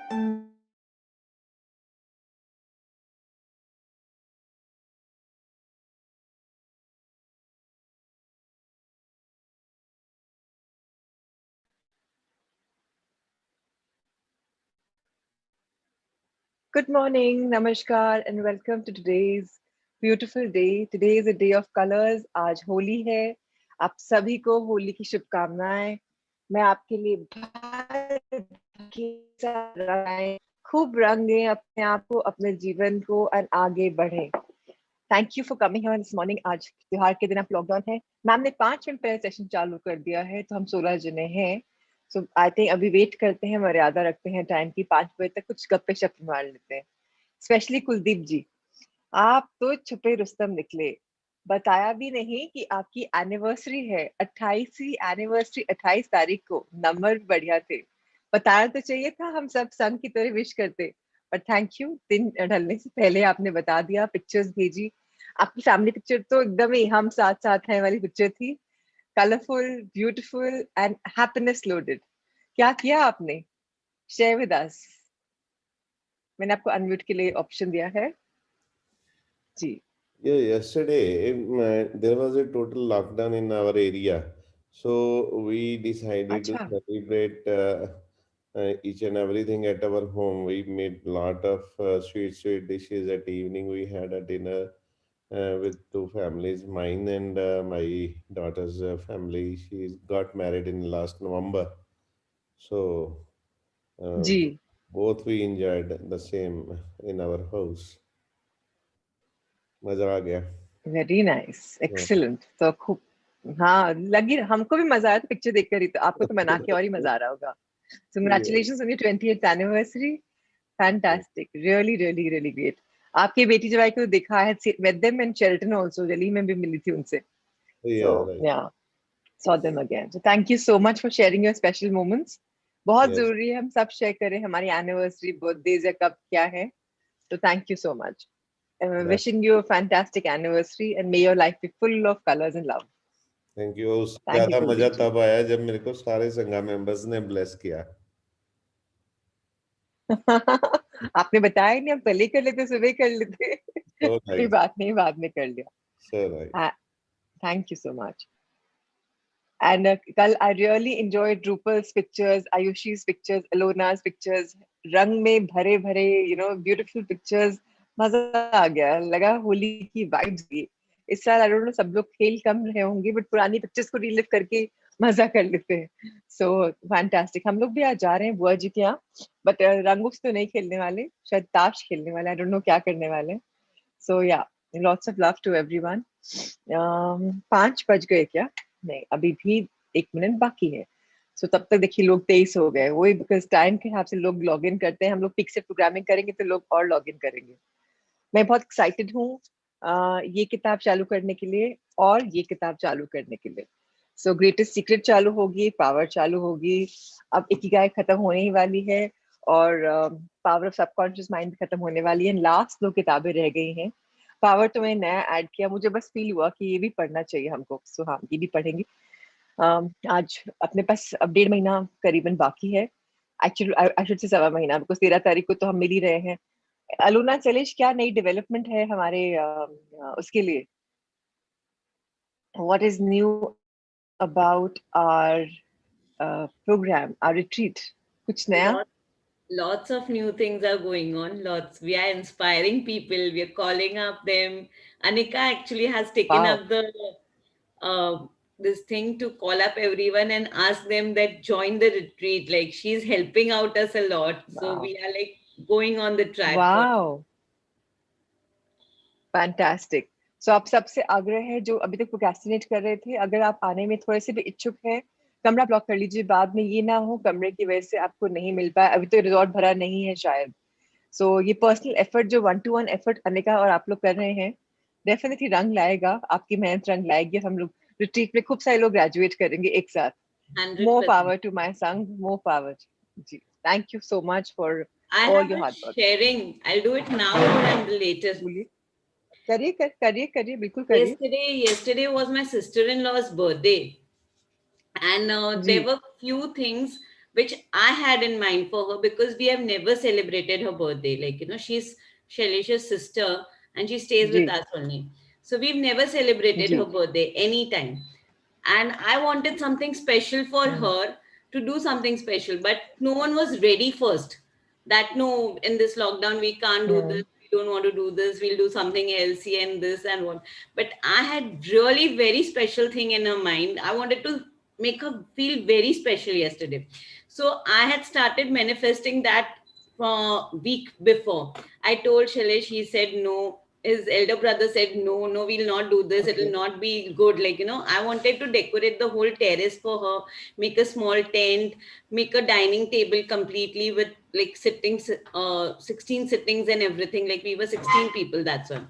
Good morning, namaskar, and welcome to today's beautiful day. Today is a day of colors. आज होली है. आप सभी को होली की शुभकामनाएं. मैं आपके लिए भर के साथ रंगाएं, खूब रंगे अपने आप को, अपने जीवन को और आगे बढ़े. Thank you for coming here this morning. आज त्योहार के दिन आप लॉकडाउन है. मैम ने 5 मिनट पहले सेशन चालू कर दिया है, तो हम 16 जने हैं. सो आई थिंक अभी वेट करते हैं, मर्यादा रखते हैं टाइम की. 5 बजे तक कुछ गप्पे शप्पे मार लेते हैं. स्पेशली कुलदीप जी, आप तो छुपे रुस्तम निकले. बताया भी नहीं कि आपकी एनिवर्सरी है, 28वीं एनिवर्सरी 28 तारीख को. नंबर भी बढ़िया थे. बताया तो चाहिए था, हम सब संग की तरह विश करते. बट थैंक यू, दिन ढलने से पहले आपने बता दिया, पिक्चर्स भेजी. आपकी फैमिली पिक्चर तो एकदम ही हम साथ साथ हैं वाली पिक्चर थी. Colourful, beautiful and happiness loaded. क्या किया आपने? Share with us. मैंने आपको अनम्यूट के लिए ऑप्शन दिया है जी. Yeah, yesterday there was a total lockdown in our area. So we decided to अच्छा. celebrate each and everything at our home. We made lot of sweet dishes at evening. We had a dinner with two families, mine and my daughter's family. She got married in last November. So uh, ji. both we enjoyed the same in our house. मजा आ गया. Very nice, Yeah. Excellent. तो खूब. हाँ, लगी हमको भी मजा आया था पिक्चर देखकर ही. तो आपको तो मना के और ही मजा आ रहा होगा. सो Yeah. Congratulations on your 20th anniversary. Fantastic, really really really great. आपकी बेटी जब आई को देखा है, met them in Sheraton also, Delhi में भी मिली थी उनसे. Yeah, So right. yeah, saw them again. So thank you so much for sharing your special moments. बहुत Yes, जरूरी है हम सब शेयर करें हमारी एनिवर्सरी, बर्थडेज या कब क्या है. तो thank you so much. that. Wishing you a fantastic anniversary and may your life be full of colors and love. Thank you. उससे Thank you, ज्यादा मजा Kuldeep ji. तब आया जब मेरे को सारे संघा मेंबर्स ने ब्लेस किया. आपने बताया ही नहीं, हम पहले कर लेते, सुबह कर लेते. So कोई nice. बात नहीं, बाद में कर So nice. लिया. Thank you so much. And कल I really enjoyed Drupal's pictures, Ayushi's pictures, Alona's pictures. रंग में भरे भरे, beautiful pictures. मजा आ गया. लगा होली की vibes की. इस साल I don't know, सब लोग खेल कम रहे होंगे, बट पुरानी पिक्चर्स को रिलिव करके मजा कर लेते हैं. सो फैंटास्टिक. हम लोग भी आज जा रहे हैं बुआ जी के यहाँ, बट रंगों से तो नहीं खेलने वाले, शायद ताश खेलने वाले. I don't know क्या करने वाले. सो या, lots of love to everyone. 5 बज गए क्या? नहीं, अभी भी 1 मिनट बाकी है. सो तब तक देखिए लोग 23 हो गए. वही, बिकॉज टाइम के हिसाब से लोग लॉग इन करते हैं. हम लोग पिक से प्रोग्रामिंग करेंगे तो लोग और लॉग इन करेंगे. मैं बहुत एक्साइटेड हूँ ये किताब चालू करने के लिए और ये किताब चालू करने के लिए. सो ग्रेटेस्ट सीक्रेट चालू होगी, पावर चालू होगी. अब इकिगाई खत्म होने ही वाली है और पावर ऑफ सबकॉन्शियस माइंड भी खत्म होने वाली है. लास्ट 2 किताबें रह गई हैं. पावर तो मैंने नया ऐड किया, मुझे बस फील हुआ कि ये भी पढ़ना चाहिए हमको. सो हाँ, ये भी पढ़ेंगे. आज अपने पास अब 1.5 महीना करीबन बाकी है. एक्चुअली आई शुड से 1.25 महीना, बिकॉज 13 तारीख को तो हम मिल ही रहे हैं. अलोना चलेश, क्या नई डेवलपमेंट है हमारे उसके लिए? What is new about our program, our retreat? कुछ नया? Lots, lots of new things are going on. Lots. We are inspiring people. We are calling up them. Anika actually has taken wow. up the this thing to call up everyone and ask them that join the retreat. Like she's helping out us a lot. So wow. we are like going on the track for. Wow. Fantastic. So आप सबसे आग्रह है जो अभी तक procrastinate कर रहे थे, अगर आप आने में थोड़े से भी इच्छुक हैं, कमरा ब्लॉक कर लीजिए. बाद में ये ना हो कमरे की वजह से आपको नहीं मिल पाया. अभी तो रिजॉर्ट भरा नहीं है शायद. सो ये पर्सनल एफर्ट, जो 1-to-1 एफर्ट अनिका और आप लोग कर रहे हैं, डेफिनेटली रंग लाएगा. आपकी मेहनत रंग लाएगी. हम लोग रिट्रीट में खूब सारे लोग ग्रेजुएट करेंगे एक साथ. मोर 100%. Power to my song, more power. जी, thank you so much for I all have your a hard work. sharing. I'll do it now or and later. बोलिए. करिए, बिल्कुल करिए. Yesterday was my sister-in-law's birthday, and ji. there were few things which I had in mind for her, because we have never celebrated her birthday. Like, she's Shalisha's sister and she stays with ji us only. So we've never celebrated her ji birthday anytime. And I wanted something special for hmm, her, to do something special, but no one was ready first. That no, in this lockdown we can't do this, hmm, we don't want to do this, we'll do something else and this and what. But I had really very special thing in her mind. I wanted to make her feel very special yesterday. So I had started manifesting that week before. I told Shailesh, he said no. His elder brother said, no, no, we'll not do this. It'll okay not be good. Like, I wanted to decorate the whole terrace for her, make a small tent, make a dining table completely with like sittings, 16 sittings and everything. Like, we were 16 people, that's all.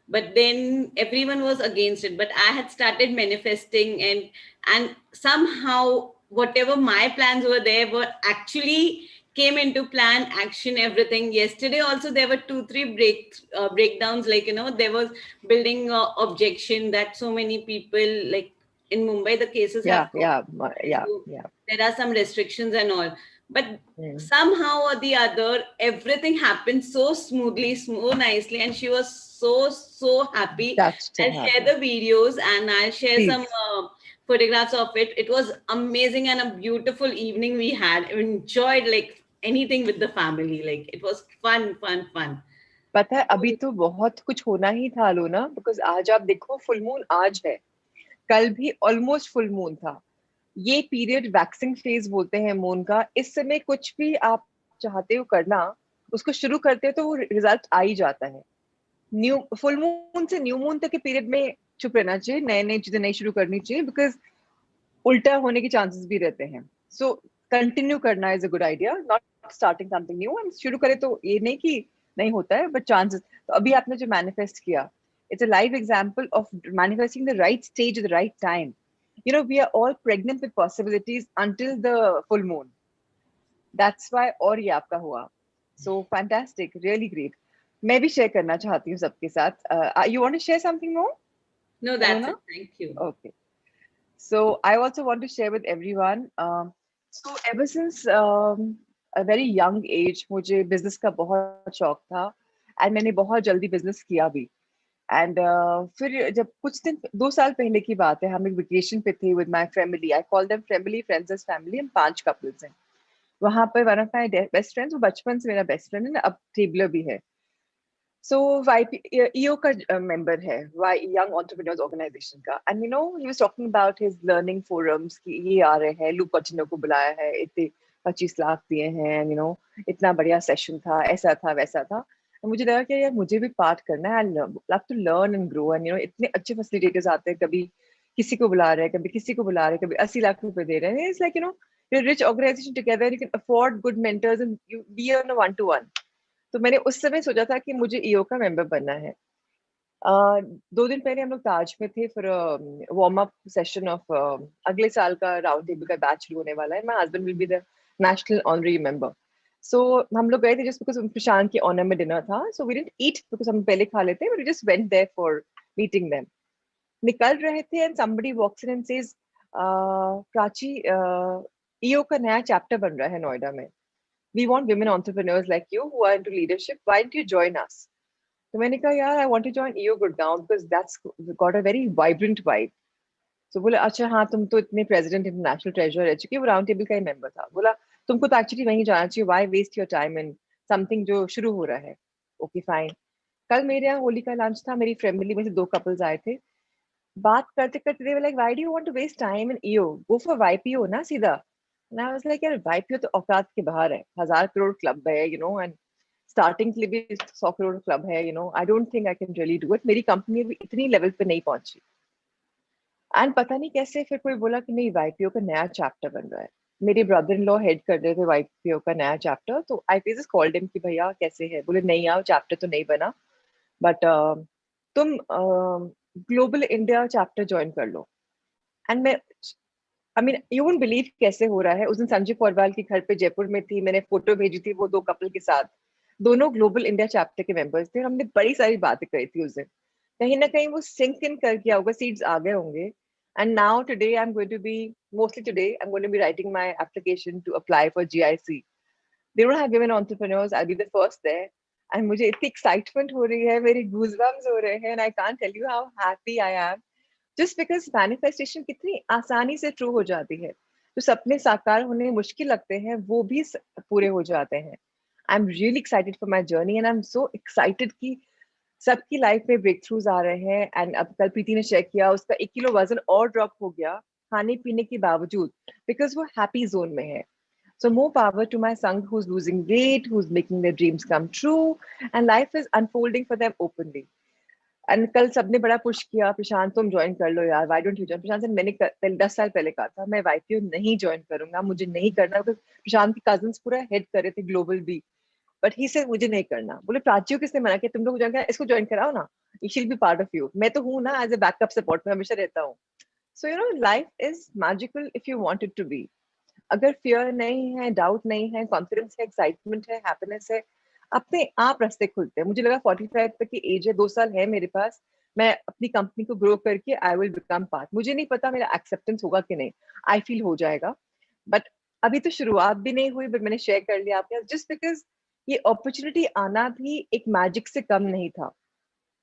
But then everyone was against it, but I had started manifesting, and somehow whatever my plans were there were actually came into plan, action, everything. Yesterday also there were 2 3 breakdowns, like, there was building objection that so many people, like in Mumbai the cases have gone, yeah so yeah there are some restrictions and all. But hmm, somehow or the other, everything happened so smoothly, so nicely, and she was so happy. touched I'll and share happy the videos and I'll share some please photographs of it. It was amazing and a beautiful evening we had. I enjoyed like anything with the family. Like, it was fun, fun, fun. पता है अभी तो बहुत कुछ होना ही था लोना because आज आप देखो फुल मून आज है कल भी ऑलमोस्ट फुल मून था ये पीरियड वैक्सिंग फेज बोलते हैं मून का इस समय कुछ भी आप चाहते हो करना उसको शुरू करते हो तो वो रिजल्ट आ ही जाता है न्यू फुल मून से न्यू मून तक के पीरियड में चुप रहना चाहिए नए नए चीजें नहीं शुरू करनी चाहिए बिकॉज उल्टा होने के चांसेस भी रहते हैं सो कंटिन्यू करना is a good idea not starting something new and शुरू करें तो ये नहीं कि नहीं होता है बट चांसेस तो अभी आपने जो मैनिफेस्ट किया it's a live example of manifesting the right stage at the right time you know we are all pregnant with possibilities until the full moon that's why और ये आपका हुआ so fantastic really great मैं भी share करना चाहती हूँ सबके साथ you want to share something more No, that's Alona it. Thank you. okay so I also want to share with everyone so ever since a very young age मुझे business का बहुत शौक था and मैंने बहुत जल्दी business किया भी एंड फिर जब कुछ दिन 2 साल पहले की बात है हम एक वेकेशन पे थे with my family I call them family friends as family हम 5 कपल्स हैं वहां पर one of my best friends वो बचपन से मेरा बेस्ट फ्रेंड है अब टेबलर भी है सो वाईपी ईओ का मेंबर है वाई यंग एंटरप्रेन्योर्स ऑर्गेनाइजेशन का and you no he was talking about his learning forums कि ये आ रहे हैं लू पचिनो को बुलाया है इतने 25 लाख दिए हैं यू नो इतना बढ़िया सेशन था ऐसा था वैसा था मुझे लगा कि यार मुझे भी पार्ट करना है I love to learn and grow and you know इतने अच्छे फैसिलिटेटर्स आते हैं कभी किसी को बुला रहे हैं कभी किसी को बुला रहे हैं कभी 80 लाख रुपए दे रहे हैं it's like you know rich organization together you can afford good mentors and you be on a one to one तो मैंने उस समय सोचा था कि मुझे ईओ का मेंबर बनना है 2 दिन पहले हम लोग ताज में थे फिर वार्म अप सेशन ऑफ अगले साल का राउंड टेबल का बैच शुरू होने वाला है my husband will be the national honorary member so हम लोग गए थे जस्ट बिकॉज प्रशांत के ऑनर में डिनर था so we didn't eat because हम पहले खा लेते we just went there for meeting them निकल रहे थे and somebody walks in and says Prachi EO का नया चैप्टर बन रहा है नोएडा में we want women entrepreneurs like you who are into leadership. Why don't you join us? तो मैंने कहा यार I want to join EO Gurgaon because that's got a very vibrant vibe. So बोला अच्छा हाँ तुम तो इतने प्रेसिडेंट इंटरनेशनल ट्रेजर रह चुके वो राउंड टेबल का ही मेंबर था बोला तुमको तो एक्चुअली वहीं जाना चाहिए why waste your time in something जो शुरू हो रहा है ओके फाइन कल मेरे यहाँ होली का लंच था मेरी फैमिली में से 2 कपल्स आए थे बात करते करते they were like why do you want to waste time in EO go for YPO ना सीधा and I was like यार YPO तो औकात के बाहर है 1000 करोड़ क्लब है you know and स्टार्टिंग के लिए भी 100 करोड़ क्लब है you know I don't think I can really do it मेरी कंपनी भी इतनी लेवल पे नहीं पहुंची एंड पता नहीं कैसे फिर कोई बोला कि नहीं वाईपीओ का नया चैप्टर बन रहा है मेरे ब्रदर इन लॉ हेड कर रहे थे वाईपीओ का नया चैप्टर तो आई जस्ट कॉल्ड हिम कि भैया कैसे है बोले नहीं आओ चैप्टर तो नहीं बना बट तुम ग्लोबल इंडिया चैप्टर ज्वाइन कर लो एंड मैं I mean you won't believe कैसे हो रहा है उस दिन संजय पौरवाल के घर पे जयपुर में थी मैंने फोटो भेजी थी वो 2 कपल के साथ दोनों ग्लोबल इंडिया चैप्टर के मेंबर्स थे और हमने बड़ी सारी बातें करी थी उस दिन कहीं ना कहीं वो सिंक इन कर गया होगा सीड्स आ गए होंगे And now today I'm going to be mostly today I'm going to be writing my application to apply for GIC. They don't have women entrepreneurs. I'll be the first there. And मुझे इतनी excitement हो रही है, मेरे goosebumps हो रहे हैं, and I can't tell you how happy I am. Just because manifestation कितनी आसानी से true हो जाती है. जो सपने साकार होने मुश्किल लगते हैं, वो भी पूरे हो जाते हैं. I'm really excited for my journey, and I'm so excited कि सबकी लाइफ में ब्रेक थ्रूज आ रहे हैं. एंड अब कल प्रीति ने शेयर किया, उसका 1 किलो वजन और ड्रॉप हो गया खाने पीने के बावजूद, बिकॉज वो हैप्पी जोन में है. So more power to my son who's losing weight, who's making their dreams come true, and life is unfolding for them openly. And कल सबने बड़ा पुश किया, प्रशांत तुम ज्वाइन कर लो यार, व्हाई डोंट यू ज्वाइन. प्रशांत से मैंने 10 साल पहले कहा था मैं वाईपीओ नहीं ज्वाइन करूंगा, मुझे नहीं करना. प्रशांत के कजन्स पूरा हेड कर रहे थे ग्लोबल भी, बट ही से मुझे नहीं करना. बोले प्राची को किसने मना किया, तुम लोग ज्वाइन करा, इसको ज्वाइन कराओ ना, she'll be part of you. मैं तो हूँ ना, एज ए बैकअप सपोर्ट में हमेशा रहता हूँ. So you know life is magical if you want it to be. अगर फियर नहीं है, डाउट नहीं है, कॉन्फिडेंस है, एक्साइटमेंट है, हैप्पीनेस है, अपने आप रास्ते खुलते हैं. मुझे लगा 45 तक की एज है, 2 साल है मेरे पास, मैं अपनी कंपनी को ग्रो करके आई विल बिकम पार्ट. मुझे नहीं पता मेरा एक्सेप्टेंस होगा कि नहीं, आई फील हो जाएगा. बट अभी तो शुरुआत भी नहीं हुई, बट मैंने शेयर कर लिया आपके, जस्ट बिकॉज ये अपॉर्चुनिटी आना भी एक मैजिक से कम नहीं था.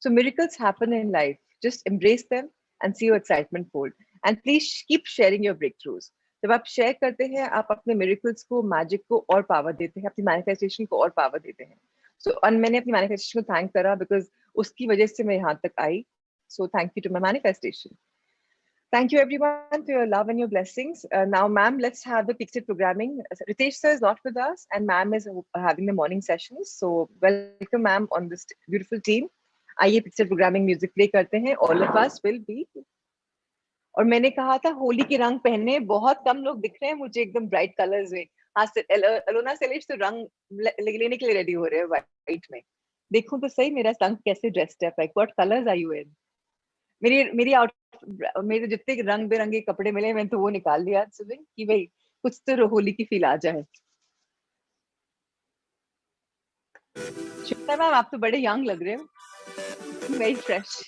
So miracles happen in life. Just embrace them and see your excitement fold. And please keep sharing your breakthroughs. जब आप शेयर करते हैं, आप अपने miracles को, magic को और पावर देते हैं, अपनी manifestation को और पावर देते हैं. So मैंने अपनी manifestation को thank करा because उसकी वजह से मैं यहाँ तक आई. So thank you to my manifestation. Thank you everyone for your love and your blessings. Now, ma'am, let's have the Pixel programming. Ritesh sir is not with us, and ma'am is having the morning sessions. So welcome, ma'am, on this beautiful team. आइए picture programming music play करते हैं. All of us will be. और मैंने कहा था होली के रंग पहनने, बहुत कम लोग दिख रहे हैं मुझे एकदम ब्राइट कलर्स में. हाँ, अलोना सेलेश तो रंग लेने के लिए रेडी हो रहे हैं व्हाइट में. देखूं तो सही मेरा रंग कैसे ड्रेस्ड है, like what colours are you in. मेरी मेरी आउट मेरे जितने रंग बिरंगे कपड़े मिले, मैंने तो वो निकाल लिया सुबह कि भाई कुछ तो होली की फील आ जाए. श्वेता मैम, आप तो बड़े यंग लग रहे हो, very fresh.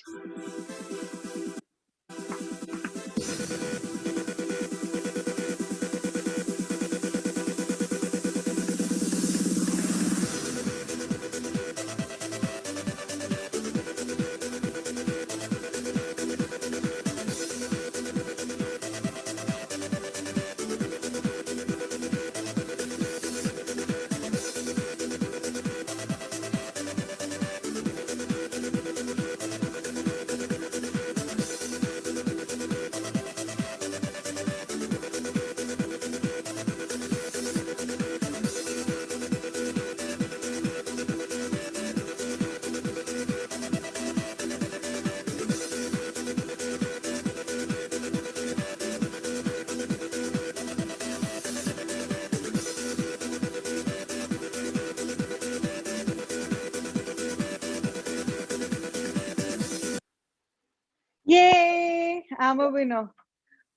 Yay! I'm a winner.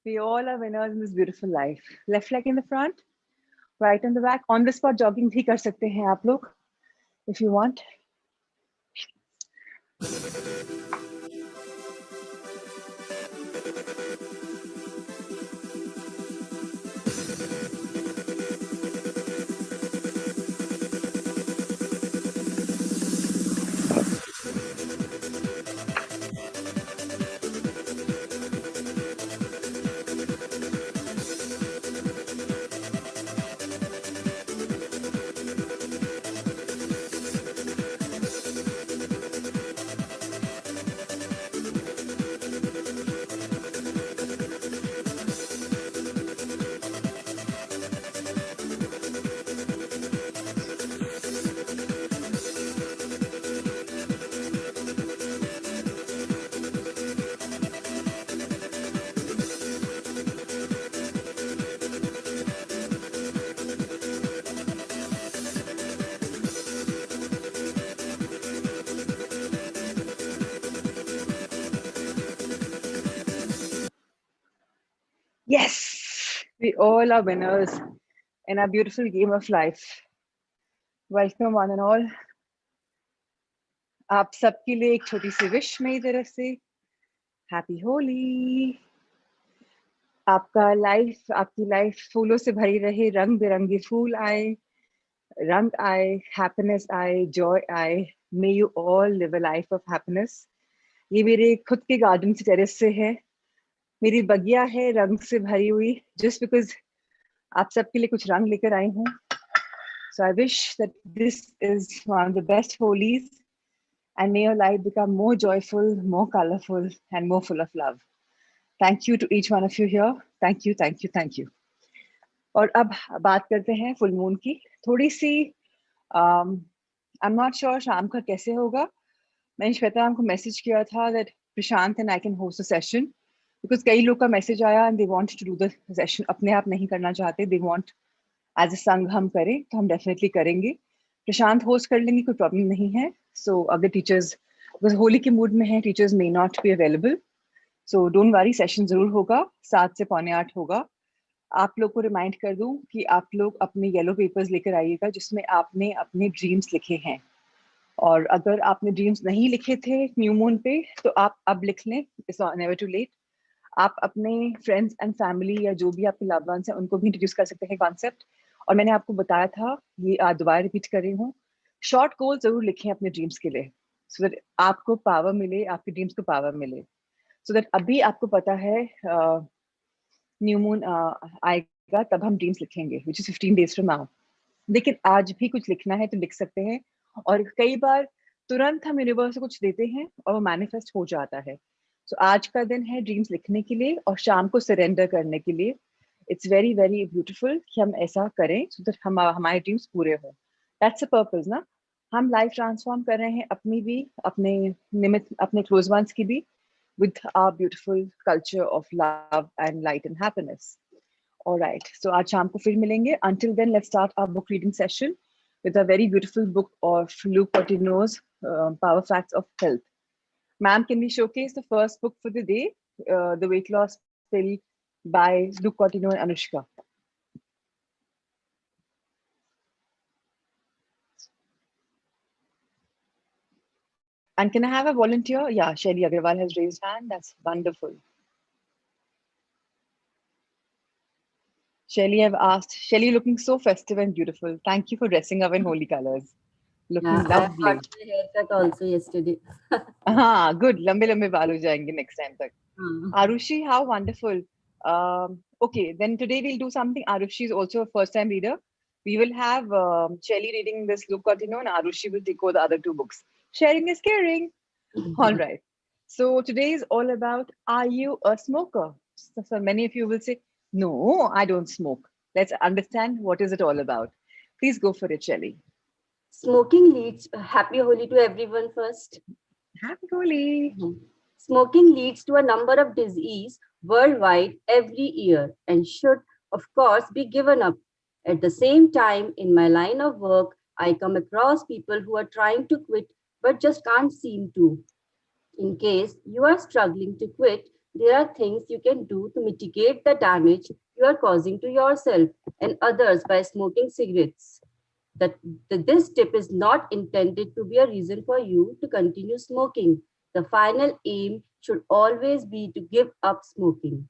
We all are winners in this beautiful life. Left leg in the front, right in the back. On the spot jogging भी कर सकते हैं आप लोग, if you want. Yes, we all are winners in our beautiful game of life. Welcome one and all. आप सबके लिए एक छोटी सी विश मेरी तरफ से. Happy Holi. आपकी लाइफ फूलों से भरी रहे, रंग बिरंगे फूल आए, रंग आए, हैप्पीनेस आए, जॉय आए. May you all live a life of happiness. ये मेरे खुद के गार्डन से, टेरेस से है. मेरी बगिया है रंग से भरी हुई, जस्ट बिकॉज आप सबके लिए कुछ रंग लेकर आई हूँ. So I wish that this is one of the best Holis, and may your life become more joyful, more colorful, and more full of love. Thank you to each one of you here. Thank you, thank you, thank you. और अब बात करते हैं full moon की. थोड़ी सी I am not sure शाम का कैसे होगा. मैंने श्वेता मैम को मैसेज किया था that Prashant and I can host a session, because कई लोग का मैसेज आया and they want to do the session. अपने आप नहीं करना चाहते, दे वांट एज अ संघ हम करें, तो हम डेफिनेटली करेंगे. प्रशांत होस्ट कर लेंगे, कोई प्रॉब्लम नहीं है. सो अगर टीचर्स बिकॉज होली के मूड में है, teachers may not be available, so don't worry, session जरूर होगा. 7 से 7:45 होगा. आप लोग को रिमाइंड कर दूं कि आप लोग अपने येलो पेपर्स लेकर आइएगा जिसमें आपने अपने ड्रीम्स लिखे हैं. और अगर आपने ड्रीम्स नहीं लिखे थे न्यू मून पे, तो आप अब लिख लें. It's never too late. आप अपने फ्रेंड्स एंड फैमिली या जो भी आपके लव्ड वंस हैं उनको भी इंट्रोड्यूस कर सकते हैं कॉन्सेप्ट. और मैंने आपको बताया था, ये दोबारा रिपीट कर रही हूँ, शॉर्ट गोल जरूर लिखें अपने ड्रीम्स के लिए, सो दैट आपको पावर मिले, आपके ड्रीम्स को पावर मिले. सो दैट अभी आपको पता है न्यू मून आएगा तब हम ड्रीम्स लिखेंगे, which is 15 days from now. लेकिन आज भी कुछ लिखना है तो लिख सकते हैं. और कई बार तुरंत हम यूनिवर्स से कुछ देते हैं और वो मैनिफेस्ट हो जाता है. सो आज का दिन है ड्रीम्स लिखने के लिए और शाम को सरेंडर करने के लिए. इट्स वेरी वेरी ब्यूटीफुल कि हम ऐसा करें सो दैट हम हमारे ड्रीम्स पूरे हों. दैट्स अ पर्पस ना. हम लाइफ ट्रांसफॉर्म कर रहे हैं अपनी भी, अपने निमित्त, अपने क्लोज वंस की भी, with our beautiful culture of love and light and happiness. All right. So आज शाम को फिर मिलेंगे. Until then, let's start our book reading session with a very beautiful book of Luke Cortino's Power Facts of Health. Ma'am, can we showcase the first book for the day, The Weight Loss Pill by Luke Cortino and Anushka? And can I have a volunteer? Yeah, Shelly Agarwal has raised hand. That's wonderful. Shelly, I've asked. Shelly, looking so festive and beautiful. Thank you for dressing up in holy colors. Yeah, Looking I have got lovely. my haircut also yesterday. हाँ, good. लंबे लंबे बाल हो जाएंगे next time तक. Hmm. Arushi, how wonderful. Okay, then today we'll do something. Arushi is also a first-time reader. We will have Shelly reading this Luke Cortino and Arushi will take over the other two books. Sharing is caring. All right. So today is all about, are you a smoker? So many of you will say, no, I don't smoke. Let's understand what is it all about. Please go for it, Shelly. Smoking leads, happy Holi to everyone first. Happy Holi. Smoking leads to a number of diseases worldwide every year and should, of course, be given up. At the same time, in my line of work, I come across people who are trying to quit but just can't seem to. In case you are struggling to quit, there are things you can do to mitigate the damage you are causing to yourself and others by smoking cigarettes. This tip is not intended to be a reason for you to continue smoking. The final aim should always be to give up smoking.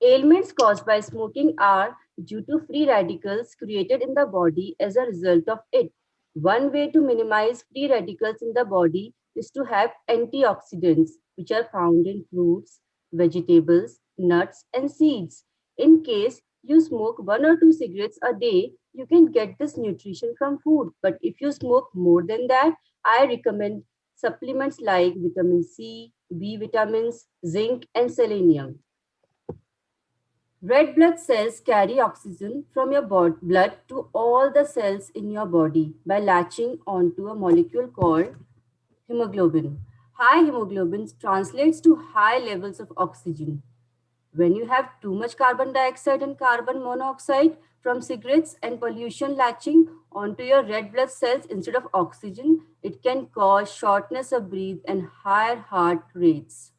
Ailments caused by smoking are due to free radicals created in the body as a result of it. One way to minimize free radicals in the body is to have antioxidants, which are found in fruits, vegetables, nuts, and seeds. In case you smoke 1 or 2 cigarettes a day, you can get this nutrition from food. But if you smoke more than that, I recommend supplements like vitamin C, B vitamins, zinc, and selenium. Red blood cells carry oxygen from your blood to all the cells in your body by latching onto a molecule called hemoglobin. High hemoglobin translates to high levels of oxygen. When you have too much carbon dioxide and carbon monoxide from cigarettes and pollution latching onto your red blood cells instead of oxygen, it can cause shortness of breath and higher heart rates.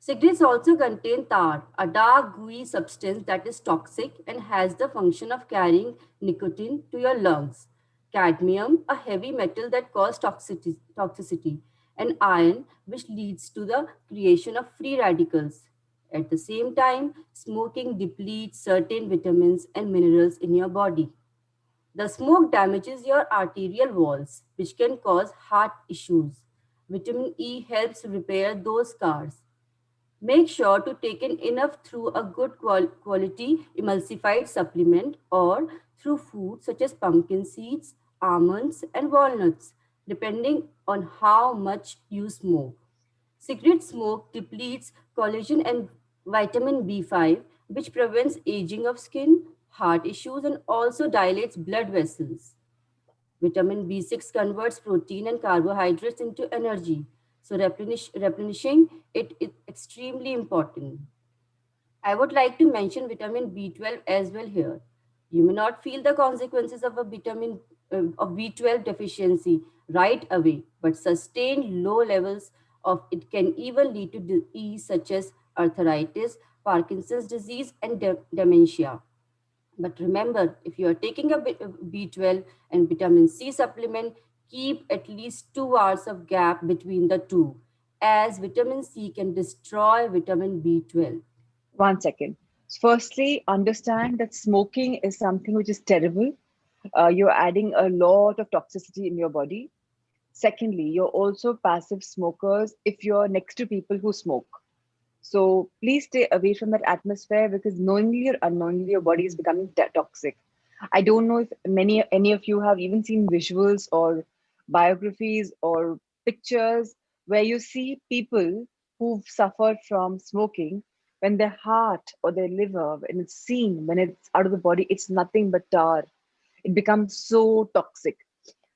Cigarettes also contain tar, a dark gooey substance that is toxic and has the function of carrying nicotine to your lungs. Cadmium, a heavy metal that causes toxicity. and iron, which leads to the creation of free radicals. At the same time, smoking depletes certain vitamins and minerals in your body. The smoke damages your arterial walls, which can cause heart issues. Vitamin E helps repair those scars. Make sure to take in enough through a good quality emulsified supplement or through food such as pumpkin seeds, almonds, and walnuts, depending on how much you smoke. Cigarette smoke depletes collagen and vitamin B5, which prevents aging of skin, heart issues, and also dilates blood vessels. Vitamin B6 converts protein and carbohydrates into energy, so replenishing it is extremely important. I would like to mention vitamin B12 as well here. You may not feel the consequences of a vitamin of B12 deficiency right away, but sustained low levels of it can even lead to disease such as arthritis, Parkinson's disease, and dementia. But remember, if you are taking a B12 and vitamin C supplement, keep at least 2 hours of gap between the two, as vitamin C can destroy vitamin B12. One second. Firstly, understand that smoking is something which is terrible. You're adding a lot of toxicity in your body. Secondly, you're also passive smokers if you're next to people who smoke. So please stay away from that atmosphere because knowingly or unknowingly, your body is becoming toxic. I don't know if any of you have even seen visuals or biographies or pictures where you see people who've suffered from smoking when their heart or their liver, when it's seen, when it's out of the body, it's nothing but tar. It becomes so toxic.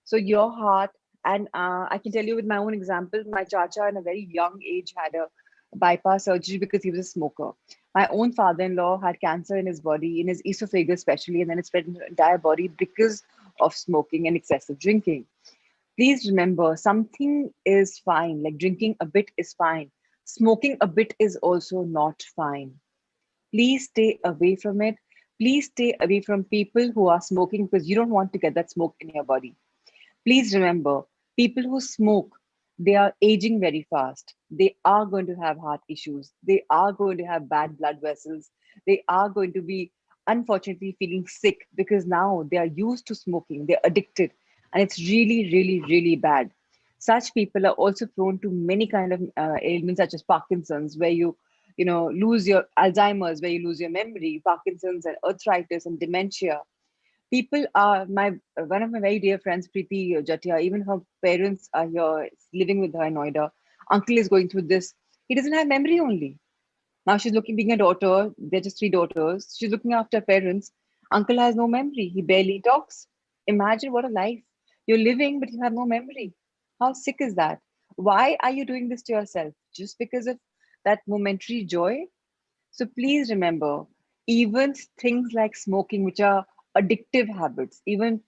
So your heart, and I can tell you with my own example, my chacha in a very young age had a bypass surgery because he was a smoker. My own father-in-law had cancer in his body, in his esophagus especially, and then it spread in the entire body because of smoking and excessive drinking. Please remember, something is fine, like drinking a bit is fine. Smoking a bit is also not fine. Please stay away from it. Please stay away from people who are smoking because you don't want to get that smoke in your body. Please remember, people who smoke, they are aging very fast. They are going to have heart issues. They are going to have bad blood vessels. They are going to be, unfortunately, feeling sick because now they are used to smoking. They're addicted. And it's really, really, really bad. Such people are also prone to many kind of ailments such as Parkinson's, where you lose your Alzheimer's, where you lose your memory, Parkinson's and arthritis and dementia. People are my one of my very dear friends, Preeti Jatia. Even her parents are here living with her in Noida. Uncle is going through this. He doesn't have memory only. Now she's looking, being a daughter. They're just three daughters. She's looking after her parents. Uncle has no memory. He barely talks. Imagine what a life. You're living, but you have no memory. How sick is that? Why are you doing this to yourself? Just because of that momentary joy? So please remember, even things like smoking, which are addictive habits, even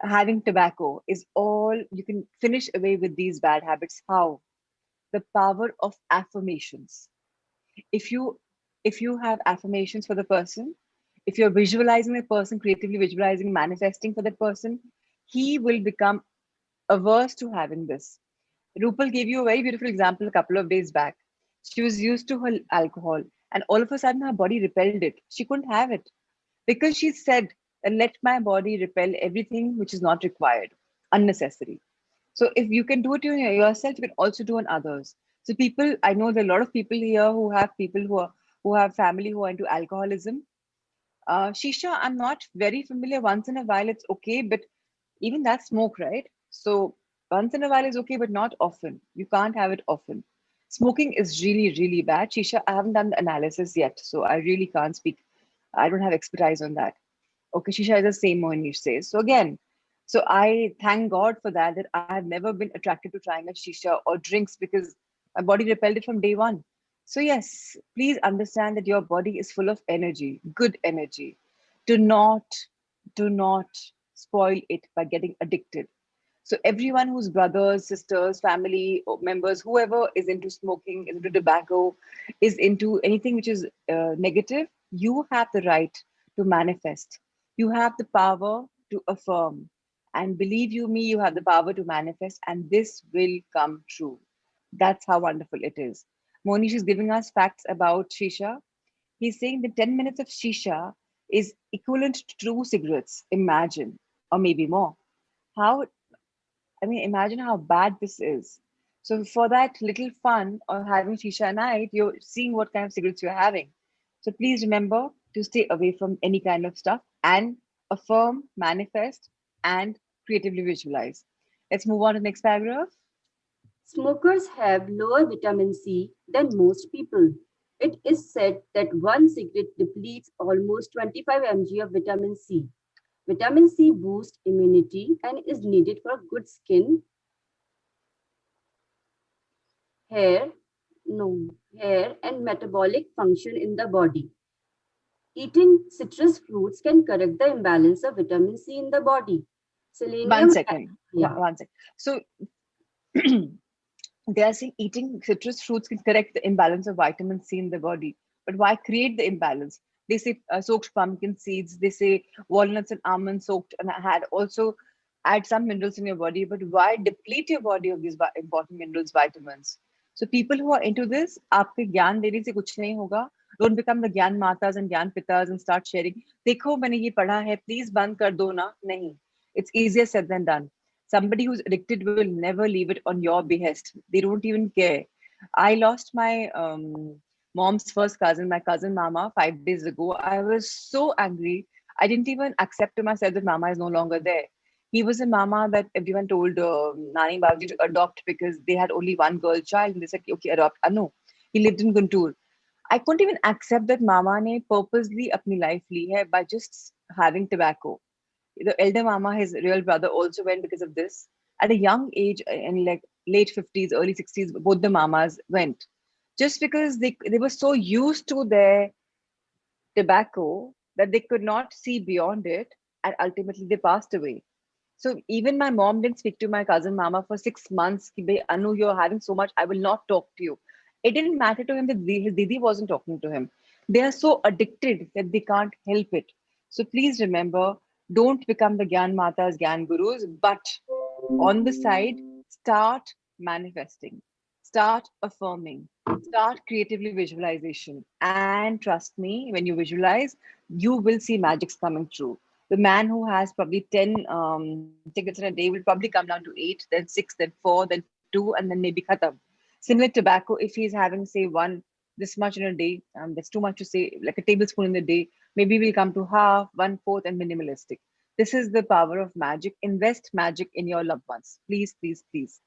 having tobacco is all you can finish away with these bad habits. How? The power of affirmations. If you if you have affirmations for the person, if you're visualizing the person, creatively visualizing, manifesting for that person, he will become averse to having this. Rupal gave you a very beautiful example a couple of days back. She was used to her alcohol, and all of a sudden her body repelled it. She couldn't have it because she said, let my body repel everything which is not required, unnecessary. So if you can do it on yourself, you can also do on others. So people, I know there are a lot of people here who have people who have family who are into alcoholism. Shisha, I'm not very familiar. Once in a while, it's okay, but even that smoke, right? So once in a while is okay, but not often. You can't have it often. Smoking is really, really bad. Shisha, I haven't done the analysis yet, so I really can't speak. I don't have expertise on that. Okay, Shisha is the same Mohnish says. So again, so I thank God for that, that I have never been attracted to trying a Shisha or drinks because my body repelled it from day one. So yes, please understand that your body is full of energy, good energy. Do not, do not spoil it by getting addicted. So everyone whose brothers, sisters, family members, whoever is into smoking, is into tobacco, is into anything which is negative, you have the right to manifest. You have the power to affirm. And believe you me, you have the power to manifest, and this will come true. That's how wonderful it is. Monish is giving us facts about shisha. He's saying that 10 minutes of shisha is equivalent to two cigarettes. Imagine, or maybe more. How, I mean, imagine how bad this is. So, for that little fun of having shisha at night, you're seeing what kind of cigarettes you're having. So, please remember to stay away from any kind of stuff and affirm, manifest, and creatively visualize. Let's move on to the next paragraph. Smokers have lower vitamin C than most people. It is said that one cigarette depletes almost 25 mg of vitamin C. Vitamin C boosts immunity and is needed for good skin, hair, no, hair and metabolic function in the body. Eating citrus fruits can correct the imbalance of vitamin C in the body. One Selenium, second. yeah, One second. So, they are saying eating citrus fruits can correct the imbalance of vitamin C in the body. But why create the imbalance? They say soaked pumpkin seeds, they say walnuts and almonds soaked and had also add some minerals in your body. But why deplete your body of these important minerals, vitamins? So people who are into this, आपके ज्ञान देने से कुछ नहीं होगा. Don't become the ज्ञान माताs and ज्ञान pitas and start sharing. देखो मैंने ये पढ़ा है, please बंद कर दो ना. नहीं. It's easier said than done. Somebody who's addicted will never leave it on your behest. They don't even care. I lost my mom's first cousin, my cousin Mama, 5 days ago. I was so angry. I didn't even accept to myself that Mama is no longer there. He was a Mama that everyone told Nani Babaji to adopt because they had only one girl child. And they said, okay, adopt Anu. He lived in Guntur. I couldn't even accept that Mama ne purposely apni life ली है by just having tobacco. The elder mama, his real brother, also went because of this. At a young age, in like late 50s, early 60s, both the mamas went. Just because they were so used to their tobacco that they could not see beyond it, and ultimately they passed away. So even my mom didn't speak to my cousin Mama for 6 months. Ki, "Bhai, Anu, you're having so much. I will not talk to you." It didn't matter to him that his Didi wasn't talking to him. They are so addicted that they can't help it. So please remember, don't become the Gyan Matas, Gyan Gurus, but on the side, start manifesting, start affirming, start creatively visualization. And trust me, when you visualize, you will see magics coming true. The man who has probably 10 tickets in a day will probably come down to 8, then 6, then 4, then 2, and then maybe khatam. Similar tobacco, if he's having, say, one this much in a day, that's too much to say, like a tablespoon in a day, maybe we'll come to half, one fourth, and minimalistic. This is the power of magic. Invest magic in your loved ones. Please, please, please.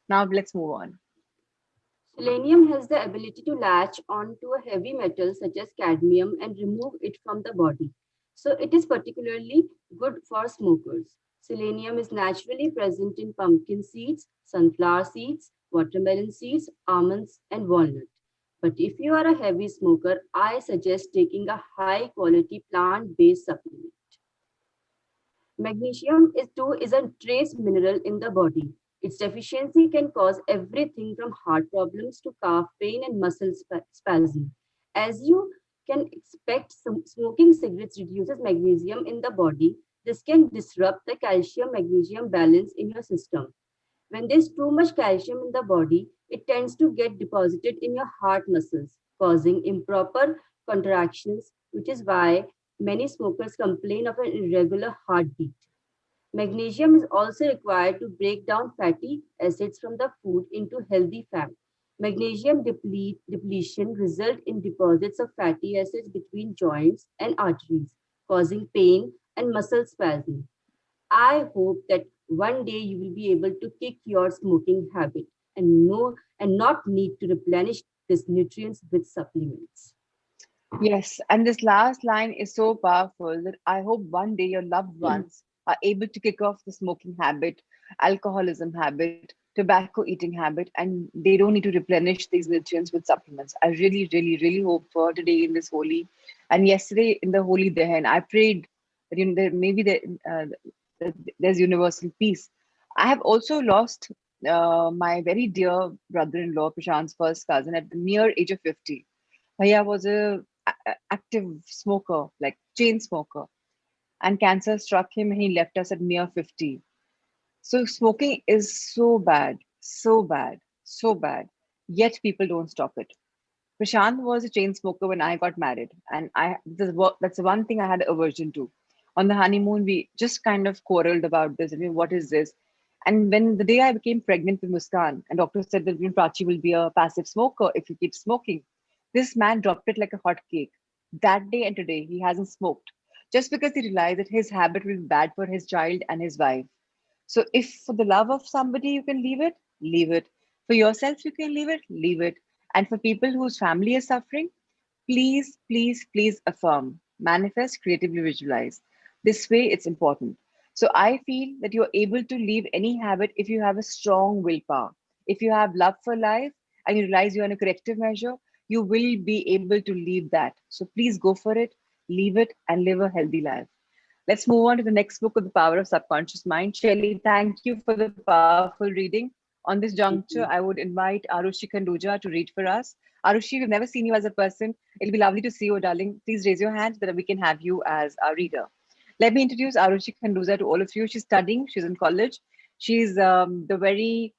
Now let's move on. selenium has the ability to latch onto a heavy metal such as cadmium and remove it from the body. So it is particularly good for smokers. Selenium is naturally present in pumpkin seeds, sunflower seeds, watermelon seeds, almonds, and walnut. But if you are a heavy smoker, I suggest taking a high quality plant based supplement. Magnesium is a trace mineral in the body. Its deficiency can cause everything from heart problems to calf pain and muscle spasm. As you can expect, smoking cigarettes reduces magnesium in the body. This can disrupt the calcium magnesium balance in your system. When there's too much calcium in the body, it tends to get deposited in your heart muscles, causing improper contractions, which is why many smokers complain of an irregular heartbeat. Magnesium is also required to break down fatty acids from the food into healthy fat. Magnesium depletion results in deposits of fatty acids between joints and arteries, causing pain and muscle spasm. I hope that one day you will be able to kick your smoking habit and not need to replenish these nutrients with supplements. Yes, and this last line is so powerful that I hope one day your loved ones are able to kick off the smoking habit, alcoholism habit, tobacco eating habit, and they don't need to replenish these nutrients with supplements. I really, really, really hope for today in this holy and yesterday in the holy Dahan, I prayed that maybe that there's universal peace. I have also lost my very dear brother-in-law, Prashant's first cousin, at the mere age of 50. Bhaiya was a active smoker, like chain smoker, and cancer struck him and he left us at mere 50. So smoking is so bad, so bad. So bad. Yet people don't stop it. Prashant was a chain smoker when I got married, and that's the one thing I had aversion to. On the honeymoon, we just kind of quarreled about this. I mean, what is this? And when the day I became pregnant with Muskan, and doctor said that Prachi will be a passive smoker if you keep smoking, this man dropped it like a hot cake. That day and today, he hasn't smoked just because he realized that his habit will be bad for his child and his wife. So if for the love of somebody you can leave it, leave it. For yourself you can leave it, leave it. And for people whose family is suffering, please, please, please affirm, manifest, creatively visualize. This way it's important. So I feel that you're able to leave any habit if you have a strong willpower. If you have love for life and you realize you're in a corrective measure, you will be able to leave that. So please go for it, leave it, and live a healthy life. Let's move on to the next book of The Power of Subconscious Mind. Shelly, thank you for the powerful reading. On this juncture, I would invite Arushi Kanduja to read for us. Arushi, we've never seen you as a person. It'll be lovely to see you, darling. Please raise your hand so that we can have you as our reader. Let me introduce Arushi Kanduja to all of you. She's studying, she's in college. She's the very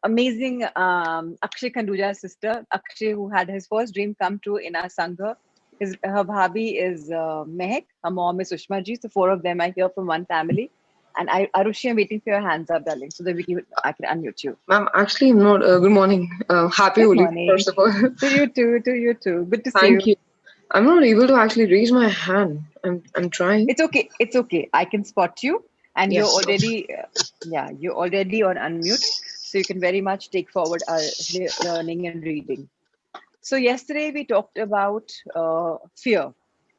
amazing Akshay Kanduja's sister, Akshay, who had his first dream come true in our Sangha. Her bhabhi is Mehak, her mom is Sushma ji. So four of them are here from one family. And Arushi, I'm waiting for your hands up, darling, so that I can unmute you. Ma'am, actually, I'm not. Good morning. Happy Good Holi, first morning. of all. To you too, to you too. Good to see Thank you. you. I'm not able to actually raise my hand. I'm trying. It's okay. It's okay. I can spot you, and you're Yes. already, yeah, you're already on unmute, so you can very much take forward our learning and reading. So yesterday we talked about fear.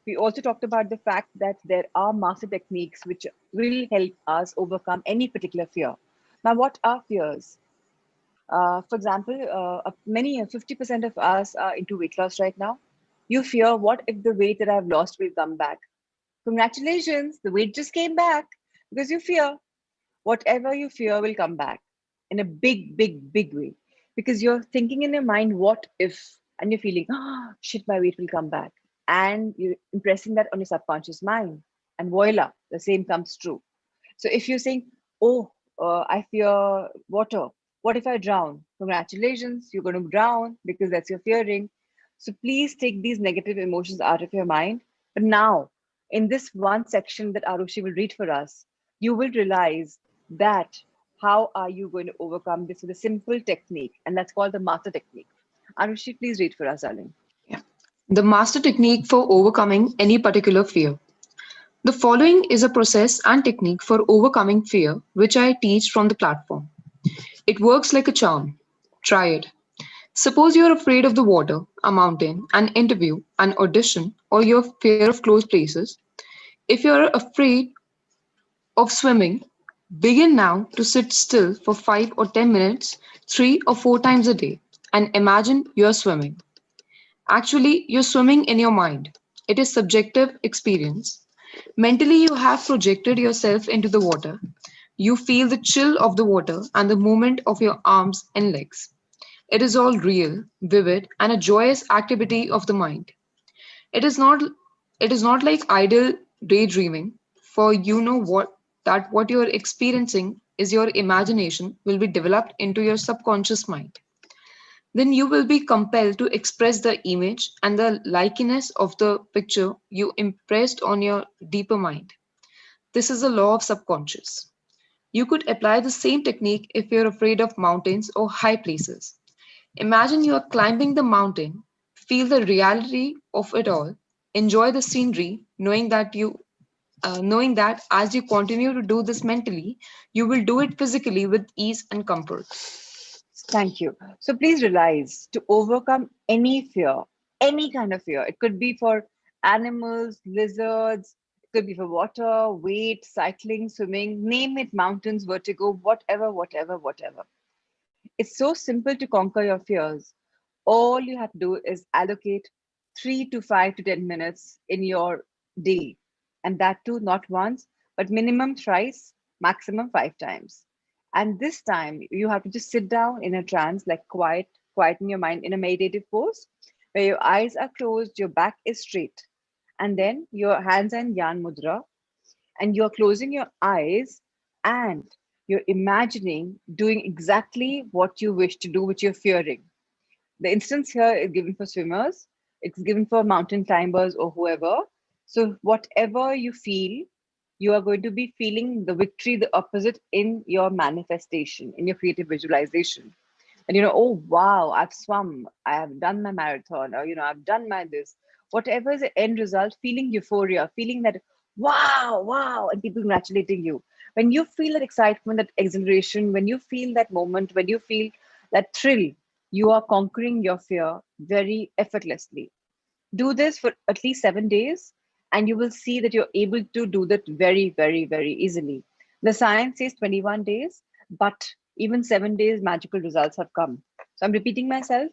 We also talked about the fact that there are master techniques which will help us overcome any particular fear. Now, what are fears? For example, many 50% of us are into weight loss right now. You fear, what if the weight that I've lost will come back? Congratulations, the weight just came back because you fear. Whatever you fear will come back in a big, big, big way because you're thinking in your mind, what if, and you're feeling, oh, shit, my weight will come back. And you're impressing that on your subconscious mind. And voila, the same comes true. So if you're saying, oh, I fear water, what if I drown? Congratulations, you're going to drown because that's your fearing. So please take these negative emotions out of your mind. But now, in this one section that Arushi will read for us, you will realize that how are you going to overcome this with a simple technique, and that's called the master technique. Arushi, please read for us, darling. Yeah. The master technique for overcoming any particular fear. The following is a process and technique for overcoming fear, which I teach from the platform. It works like a charm. Try it. Suppose you're afraid of the water, a mountain, an interview, an audition, or your fear of closed places. If you're afraid of swimming, begin now to sit still for 5 or 10 minutes, 3 or 4 times a day, and imagine you're swimming. Actually, you're swimming in your mind. It is subjective experience. Mentally, you have projected yourself into the water. You feel the chill of the water and the movement of your arms and legs. It is all real, vivid, and a joyous activity of the mind. It is not it is not like idle daydreaming, for you know what you are experiencing is your imagination will be developed into your subconscious mind. Then you will be compelled to express the image and the likeness of the picture you impressed on your deeper mind. This is a law of subconscious. You could apply the same technique if you're afraid of mountains or high places. Imagine you are climbing the mountain, feel the reality of it all, enjoy the scenery, knowing that as you continue to do this mentally, you will do it physically with ease and comfort. Thank you. So please realize to overcome any fear, any kind of fear, it could be for animals, lizards, it could be for water, weight, cycling, swimming, name it, mountains, vertigo, whatever, whatever, whatever. It's so simple to conquer your fears. All you have to do is allocate 3 to 5 to 10 minutes in your day. And that too, not once, but minimum thrice, maximum 5 times. And this time you have to just sit down in a trance, like quieten your mind in a meditative pose where your eyes are closed, your back is straight. And then your hands are in Yan Mudra, and you're closing your eyes and You're imagining doing exactly what you wish to do, which you're fearing. The instance here is given for swimmers, it's given for mountain climbers or whoever. So, whatever you feel, you are going to be feeling the victory, the opposite in your manifestation, in your creative visualization. And oh wow, I've swum, I have done my marathon, or I've done my this. Whatever is the end result, feeling euphoria, feeling that wow, wow, and people congratulating you. When you feel that excitement, that exhilaration, when you feel that moment, when you feel that thrill, you are conquering your fear very effortlessly. Do this for at least 7 days, and you will see that you're able to do that very, very, very easily. The science says 21 days, but even 7 days, magical results have come. So I'm repeating myself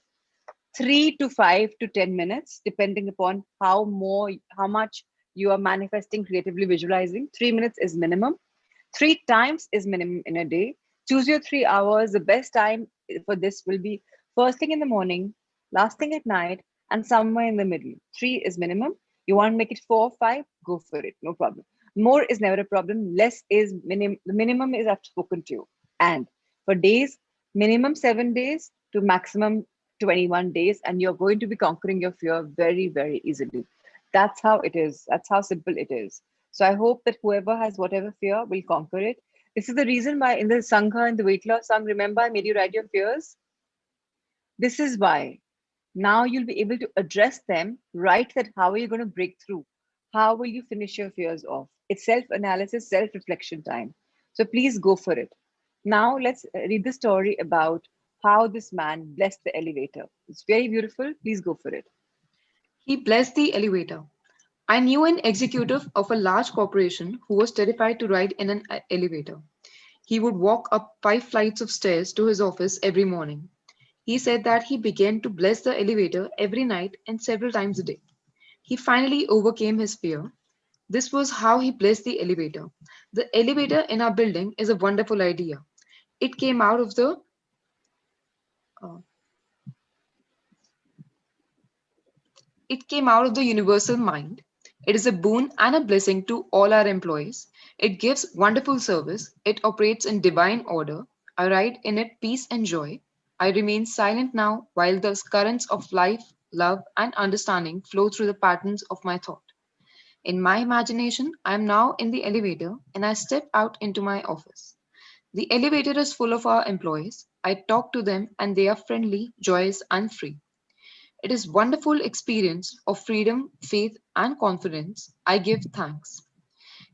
3 to 5 to 10 minutes, depending upon how much you are manifesting, creatively visualizing. 3 minutes is minimum. 3 times is minimum in a day. Choose your 3 hours. The best time for this will be first thing in the morning, last thing at night, and somewhere in the middle. Three is minimum. You want to make it 4 or 5, go for it. No problem. More is never a problem. Less is minimum. The minimum is I've spoken to you. And for days, minimum 7 days to maximum 21 days, and you're going to be conquering your fear very, very easily. That's how it is. That's how simple it is. So I hope that whoever has whatever fear will conquer it. This is the reason why in the Sangha, in the weight loss song, remember I made you write your fears? This is why. Now you'll be able to address them, write that how are you going to break through? How will you finish your fears off? It's self-analysis, self-reflection time. So please go for it. Now let's read the story about how this man blessed the elevator. It's very beautiful. Please go for it. He blessed the elevator. I knew an executive of a large corporation who was terrified to ride in an elevator. He would walk up 5 flights of stairs to his office every morning. He said that he began to bless the elevator every night and several times a day. He finally overcame his fear. This was how he blessed the elevator. The elevator in our building is a wonderful idea. It came out of the uh, It came out of the universal mind. It is a boon and a blessing to all our employees. It gives wonderful service. It operates in divine order. I ride in it peace and joy. I remain silent now while the currents of life, love, and understanding flow through the patterns of my thought. In my imagination, I am now in the elevator and I step out into my office. The elevator is full of our employees. I talk to them and they are friendly, joyous, and free. It is wonderful experience of freedom, faith, and confidence. I give thanks.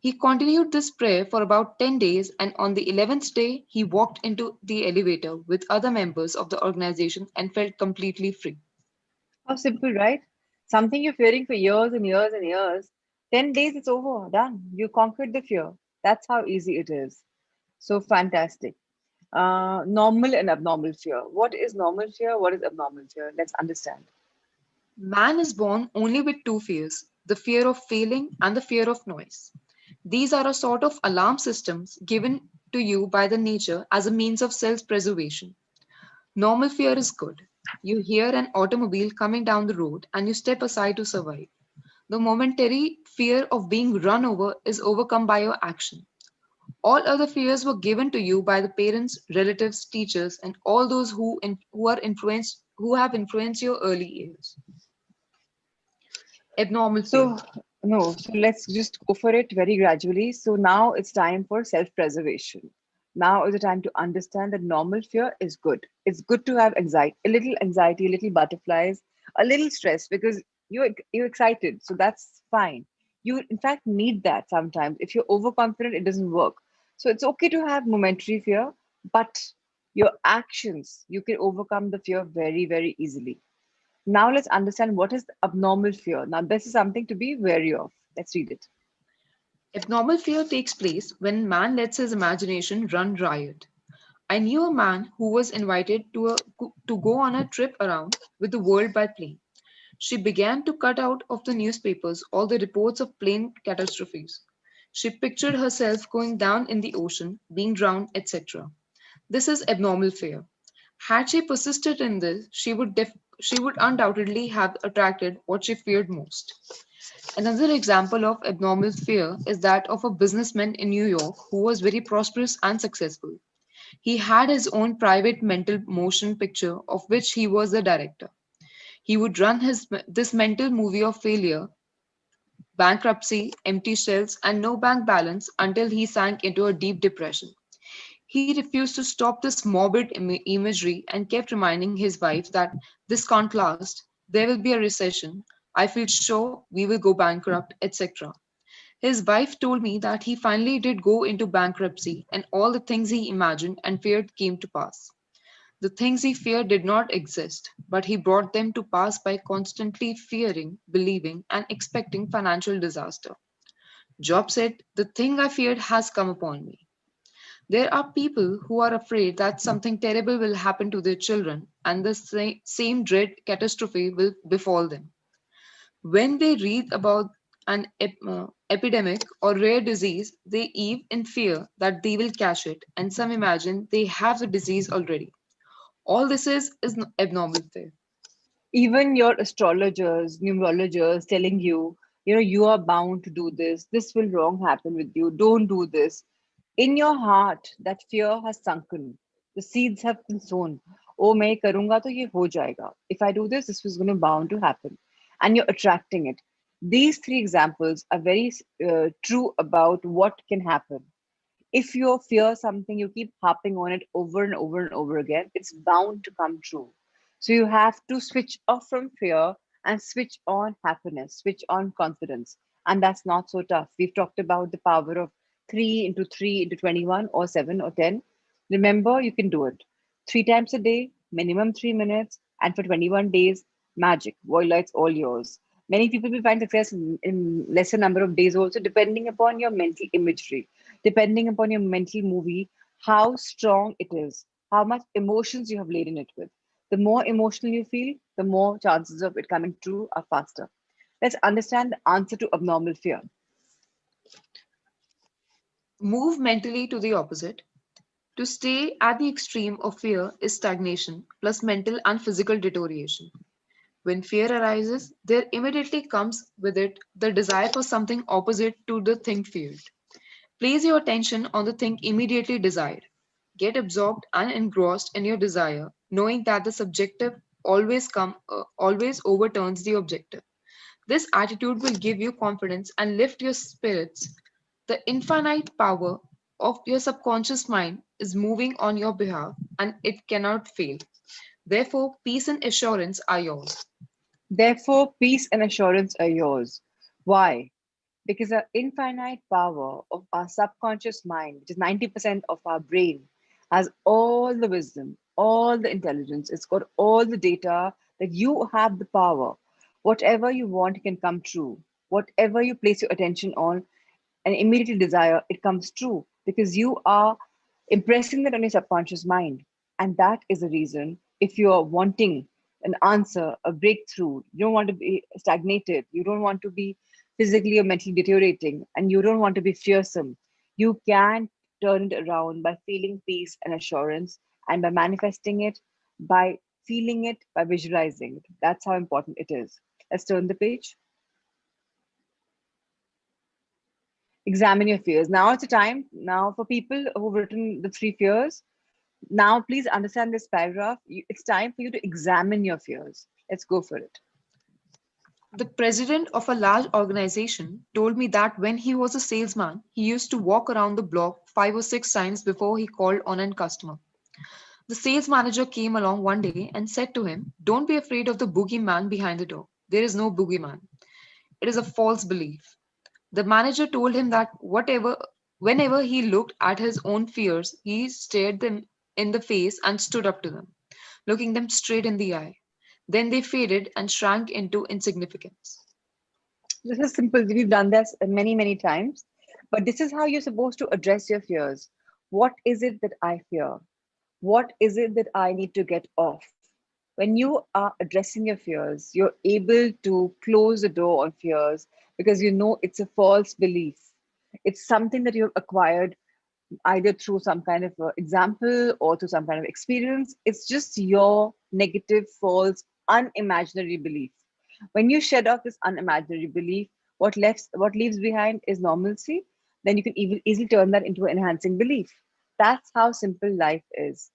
He continued this prayer for about 10 days, and on the 11th day, he walked into the elevator with other members of the organization and felt completely free. How simple, right? Something you're fearing for years and years and years. 10 days, it's over, done. You conquered the fear. That's how easy it is. So fantastic. Normal and abnormal fear. What is normal fear? What is abnormal fear? Let's understand. Man is born only with two fears, the fear of failing and the fear of noise. These are a sort of alarm systems given to you by the nature as a means of self preservation. Normal fear is good. You hear an automobile coming down the road and you step aside to survive. The momentary fear of being run over is overcome by your action. All other fears were given to you by the parents, relatives, teachers, and all those who have influenced your early years. Abnormal fear. So, no, so let's just go for it very gradually. So now it's time for self-preservation. Now is the time to understand that normal fear is good. It's good to have anxiety, a little butterflies, a little stress because you're excited. So that's fine. You in fact need that sometimes. If you're overconfident, it doesn't work. So it's okay to have momentary fear, but your actions, you can overcome the fear very, very easily. Now let's understand what is the abnormal fear. Now this is something to be wary of. Let's read it. Abnormal fear takes place when man lets his imagination run riot. I knew a man who was invited to go on a trip around with the world by plane. She began to cut out of the newspapers all the reports of plane catastrophes. She pictured herself going down in the ocean, being drowned, etc. This is abnormal fear. Had she persisted in this, she would undoubtedly have attracted what she feared most. Another example of abnormal fear is that of a businessman in New York who was very prosperous and successful. He had his own private mental motion picture of which he was the director. He would run this mental movie of failure, bankruptcy, empty shelves, and no bank balance until he sank into a deep depression. He refused to stop this morbid imagery and kept reminding his wife that this can't last, there will be a recession, I feel sure we will go bankrupt, etc. His wife told me that he finally did go into bankruptcy and all the things he imagined and feared came to pass. The things he feared did not exist, but he brought them to pass by constantly fearing, believing, and expecting financial disaster. Job said, the thing I feared has come upon me. There are people who are afraid that something terrible will happen to their children and the same dread catastrophe will befall them. When they read about an epidemic or rare disease, they live in fear that they will catch it, and some imagine they have the disease already. All this is abnormal fear. Even your astrologers, numerologers telling you, you are bound to do this will wrong happen with you, don't do this. In your heart, that fear has sunken. The seeds have been sown. Oh, मैं करूँगा तो ये हो जाएगा. If I do this, this was going to bound to happen. And you're attracting it. These three examples are very true about what can happen. If you fear something, you keep harping on it over and over and over again, it's bound to come true. So you have to switch off from fear and switch on happiness, switch on confidence. And that's not so tough. We've talked about the power of 3 into 21 or 7 or 10. Remember, you can do it 3 times a day, minimum 3 minutes, and for 21 days, magic. Voila, it's all yours. Many people will find success in lesser number of days also, depending upon your mental imagery, depending upon your mental movie, how strong it is, how much emotions you have laden it with. The more emotional you feel, the more chances of it coming true are faster. Let's understand the answer to abnormal fear. Move mentally to the opposite. To stay at the extreme of fear is stagnation plus mental and physical deterioration. When fear arises, there immediately comes with it the desire for something opposite to the thing feared. Place your attention on the thing immediately desired. Get absorbed and engrossed in your desire, knowing that the subjective always overturns the objective. This attitude will give you confidence and lift your spirits. The infinite power of your subconscious mind is moving on your behalf and it cannot fail. Therefore, peace and assurance are yours. Therefore, peace and assurance are yours. Why? Because the infinite power of our subconscious mind, which is 90% of our brain, has all the wisdom, all the intelligence, it's got all the data that you have the power. Whatever you want can come true. Whatever you place your attention on and immediately desire, it comes true because you are impressing that on your subconscious mind. And that is the reason if you are wanting an answer, a breakthrough, you don't want to be stagnated, you don't want to be physically or mentally deteriorating, and you don't want to be fearsome, you can turn it around by feeling peace and assurance and by manifesting it, by feeling it, by visualizing it. That's how important it is. Let's turn the page. Examine your fears. Now it's a time now for people who've written the three fears. Now, please understand this paragraph. It's time for you to examine your fears. Let's go for it. The president of a large organization told me that when he was a salesman, he used to walk around the block 5 or 6 times before he called on a customer. The sales manager came along one day and said to him, "Don't be afraid of the boogeyman behind the door. There is no boogeyman. It is a false belief." The manager told him that whenever he looked at his own fears, he stared them in the face and stood up to them, looking them straight in the eye. Then they faded and shrank into insignificance. This is simple. We've done this many, many times. But this is how you're supposed to address your fears. What is it that I fear? What is it that I need to get off? When you are addressing your fears, you're able to close the door on fears because you know it's a false belief. It's something that you've acquired either through some kind of example or through some kind of experience. It's just your negative, false, unimaginary belief. When you shed off this unimaginary belief, What leaves behind is normalcy, then you can easily turn that into an enhancing belief. That's how simple life is.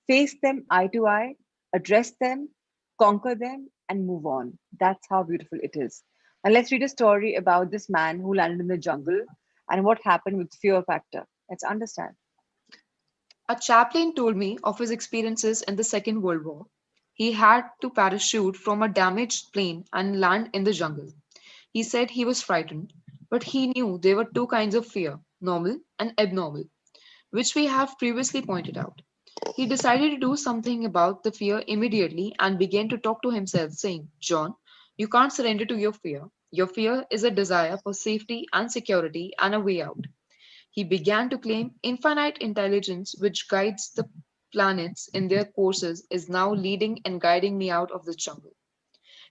Face them eye to eye, address them, conquer them, and move on. That's how beautiful it is. And let's read a story about this man who landed in the jungle and what happened with fear factor. Let's understand. A chaplain told me of his experiences in the Second World War. He had to parachute from a damaged plane and land in the jungle. He said he was frightened, but he knew there were two kinds of fear, normal and abnormal, which we have previously pointed out. He decided to do something about the fear immediately and began to talk to himself, saying, John, you can't surrender to your fear. Your fear is a desire for safety and security and a way out. He began to claim infinite intelligence, which guides the planets in their courses, is now leading and guiding me out of the jungle.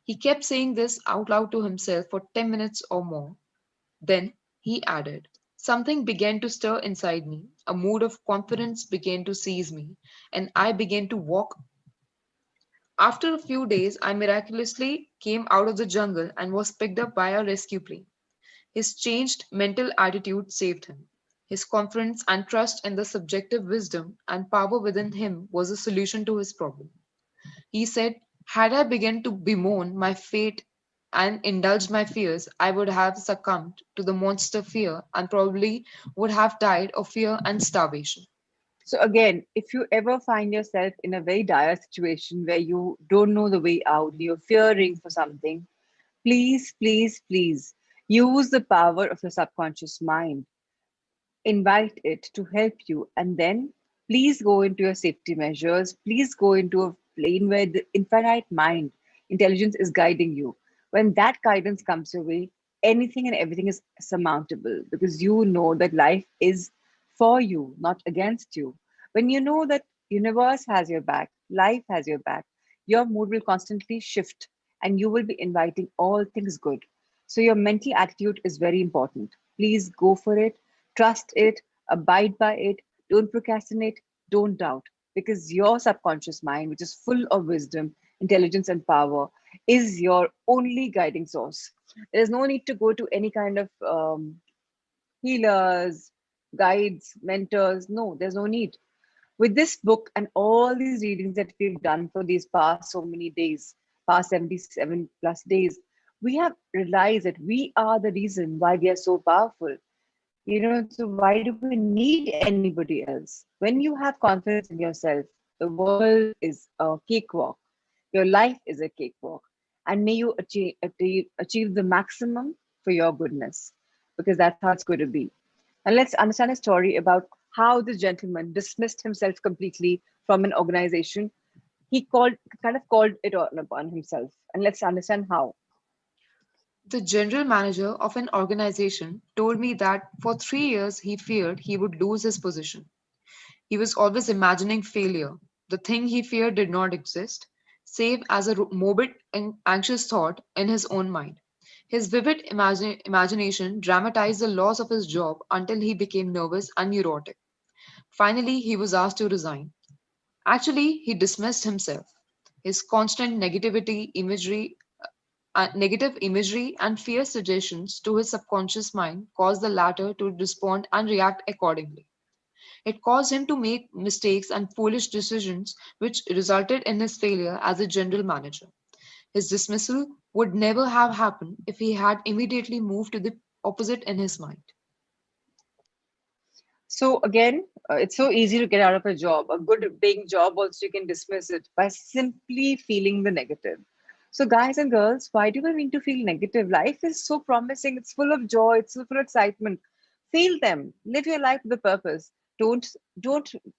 He kept saying this out loud to himself for 10 minutes or more. Then he added, something began to stir inside me. A mood of confidence began to seize me, and I began to walk. After a few days, I miraculously came out of the jungle and was picked up by a rescue plane. His changed mental attitude saved him. His confidence and trust in the subjective wisdom and power within him was a solution to his problem. He said, had I begun to bemoan my fate and indulged my fears, I would have succumbed to the monster fear and probably would have died of fear and starvation. So, again, if you ever find yourself in a very dire situation where you don't know the way out, you're fearing for something, please, please, please use the power of your subconscious mind. Invite it to help you, and then please go into your safety measures. Please go into a plane where the infinite mind intelligence is guiding you. When that guidance comes your way, anything and everything is surmountable because you know that life is for you, not against you. When you know that universe has your back, life has your back, your mood will constantly shift and you will be inviting all things good. So your mental attitude is very important. Please go for it. Trust it, abide by it, don't procrastinate, don't doubt, because your subconscious mind, which is full of wisdom, intelligence, and power, is your only guiding source. There's no need to go to any kind of healers, guides, mentors. No, there's no need. With this book and all these readings that we've done for these past so many days, past 77 plus days, we have realized that we are the reason why we are so powerful. So why do we need anybody else? When you have confidence in yourself, the world is a cakewalk. Your life is a cakewalk. And may you achieve the maximum for your goodness, because that's how it's going to be. And let's understand a story about how this gentleman dismissed himself completely from an organization. He kind of called it on upon himself. And let's understand how. The general manager of an organization told me that for 3 years he feared he would lose his position. He was always imagining failure. The thing he feared did not exist, save as a morbid and anxious thought in his own mind. His vivid imagination dramatized the loss of his job until he became nervous and neurotic. Finally, he was asked to resign. Actually, he dismissed himself. His constant negative imagery and fear suggestions to his subconscious mind caused the latter to respond and react accordingly. It caused him to make mistakes and foolish decisions, which resulted in his failure as a general manager. His dismissal would never have happened if he had immediately moved to the opposite in his mind. So again, it's so easy to get out of a job. A good paying job also you can dismiss it by simply feeling the negative. So guys and girls, why do we need to feel negative? Life is so promising. It's full of joy. It's full of excitement. Feel them. Live your life with a purpose. Don't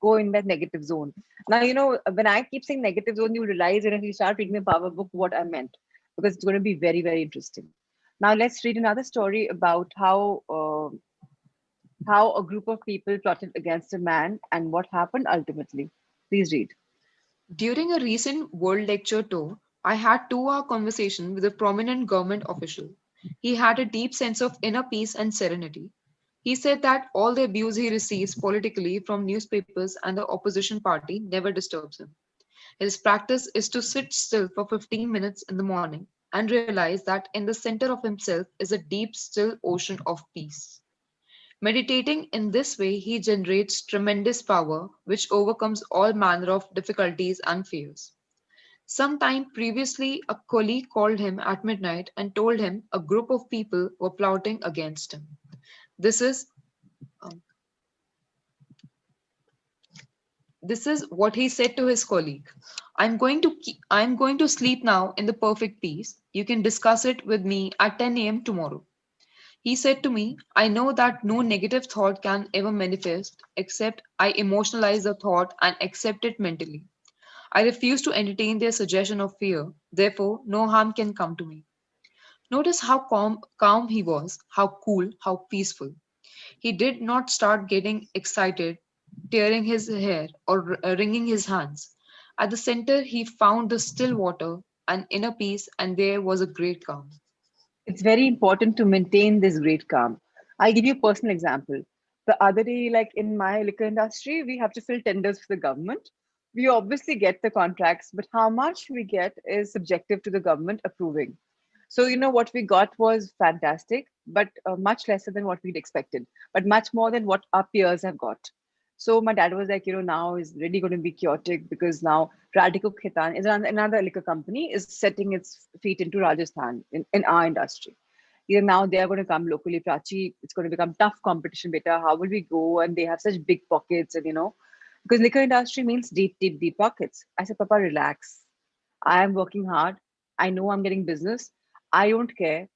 go in that negative zone. Now when I keep saying negative zone, you realize that if you start reading the power book, what I meant, because it's going to be very very interesting. Now let's read another story about how a group of people plotted against a man and what happened ultimately. Please read. During a recent world lecture tour, I had 2 hour conversation with a prominent government official. He had a deep sense of inner peace and serenity. He said that all the abuse he receives politically from newspapers and the opposition party never disturbs him. His practice is to sit still for 15 minutes in the morning, and realize that in the center of himself is a deep, still ocean of peace. Meditating in this way, he generates tremendous power which overcomes all manner of difficulties and fears. Some time previously, a colleague called him at midnight and told him a group of people were plotting against him. This is um, this is what he said to his colleague. I'm going to sleep now in the perfect peace. You can discuss it with me at 10 a.m. tomorrow. He said to me, I know that no negative thought can ever manifest except I emotionalize the thought and accept it mentally. I refuse to entertain their suggestion of fear. Therefore, no harm can come to me. Notice how calm he was, how cool, how peaceful. He did not start getting excited, tearing his hair, or wringing his hands. At the center, he found the still water, an inner peace, and there was a great calm. It's very important to maintain this great calm. I'll give you a personal example. The other day, like in my liquor industry, we have to fill tenders for the government. We obviously get the contracts, but how much we get is subjective to the government approving. So, what we got was fantastic, but much lesser than what we'd expected, but much more than what our peers have got. So, my dad was like, now is really going to be chaotic because now Radico Khitan is another liquor company is setting its feet into Rajasthan in our industry. Now they are going to come locally, Prachi. It's going to become tough competition, beta. How will we go? And they have such big pockets, and because liquor industry means deep, deep, deep pockets. I said, Papa, relax. I am working hard. I know I'm getting business. I don't care.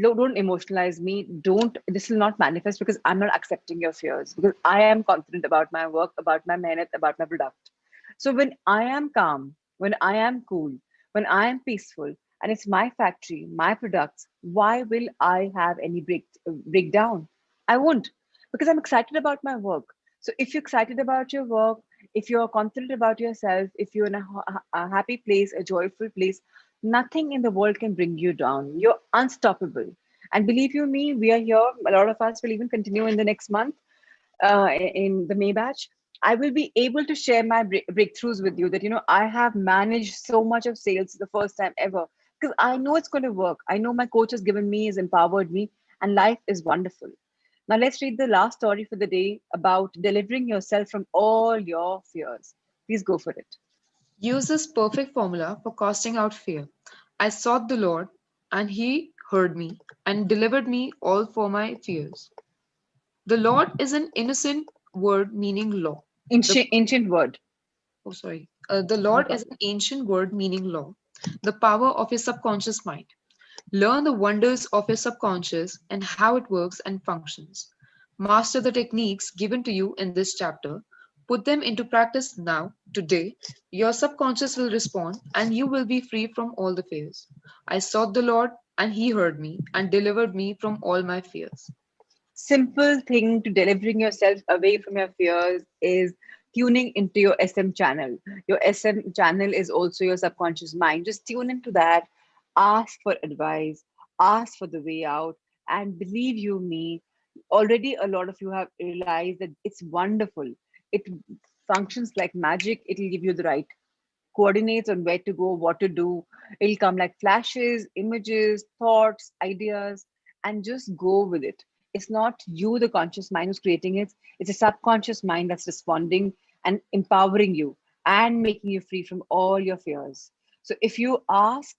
Don't emotionalize me. Don't, this will not manifest because I'm not accepting your fears because I am confident about my work, about my merit, about my product. So when I am calm, when I am cool, when I am peaceful, and it's my factory, my products, why will I have any breakdown? I won't because I'm excited about my work. So if you're excited about your work, if you're confident about yourself, if you're in a happy place, a joyful place, nothing in the world can bring you down. You're unstoppable. And believe you me, we are here. A lot of us will even continue in the next month in the May batch. I will be able to share my breakthroughs with you that, I have managed so much of sales the first time ever because I know it's going to work. I know my coach has given me, has empowered me, and life is wonderful. Now, let's read the last story for the day about delivering yourself from all your fears. Please go for it. Use this perfect formula for casting out fear. I sought the Lord, and he heard me and delivered me all for my fears. The Lord is an innocent word meaning law. The Ancient word. the No Lord is problem. an ancient word meaning law, the power of your subconscious mind. Learn the wonders of your subconscious and how it works and functions. Master the techniques given to you in this chapter. Put them into practice now, today. Your subconscious will respond and you will be free from all the fears. I sought the Lord and he heard me and delivered me from all my fears. Simple thing to delivering yourself away from your fears is tuning into your SM channel. Your SM channel is also your subconscious mind. Just tune into that, ask for advice, ask for the way out, and believe you me, already a lot of you have realized that it's wonderful. It functions like magic. It'll give you the right coordinates on where to go, what to do. It'll come like flashes, images, thoughts, ideas, and just go with it. It's not you, the conscious mind, who's creating it. It's a subconscious mind that's responding and empowering you and making you free from all your fears. So if you ask,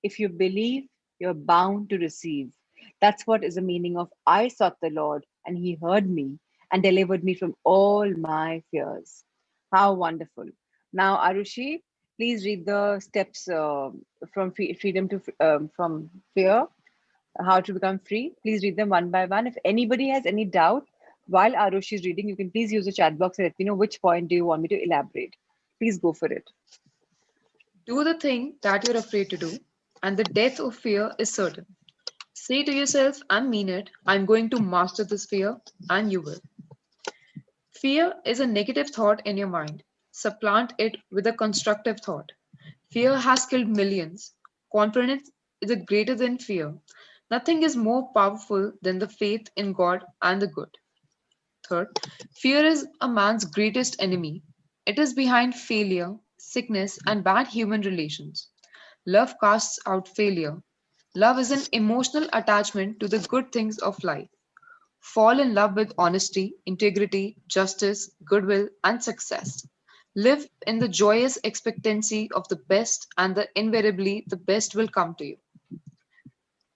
if you believe, you're bound to receive. That's what is the meaning of I sought the Lord and he heard me and delivered me from all my fears. How wonderful. Now, Arushi, please read the steps from freedom to from fear, how to become free. Please read them one by one. If anybody has any doubt while Arushi is reading, you can please use the chat box and let me know which point do you want me to elaborate. Please go for it. Do the thing that you're afraid to do, and the death of fear is certain. Say to yourself and mean it, I'm going to master this fear, and you will. Fear is a negative thought in your mind. Supplant it with a constructive thought. Fear has killed millions. Confidence is greater than fear. Nothing is more powerful than the faith in God and the good. Third, fear is a man's greatest enemy. It is behind failure, sickness, and bad human relations. Love casts out failure. Love is an emotional attachment to the good things of life. Fall in love with honesty, integrity, justice, goodwill, and success. Live in the joyous expectancy of the best, and invariably the best will come to you.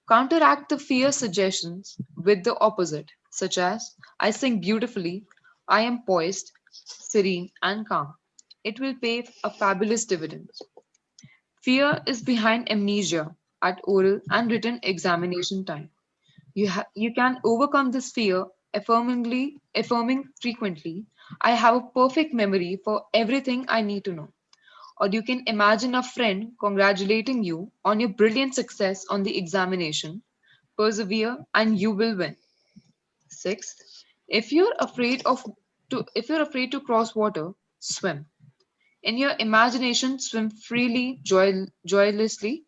Counteract the fear suggestions with the opposite, such as I sing beautifully, I am poised, serene, and calm. It will pay a fabulous dividend. Fear is behind amnesia at oral and written examination time. You can overcome this fear affirming frequently, I have a perfect memory for everything I need to know. Or you can imagine a friend congratulating you on your brilliant success on the examination. Persevere and you will win. Sixth, if you're afraid to cross water, swim. In your imagination, swim freely, joyously.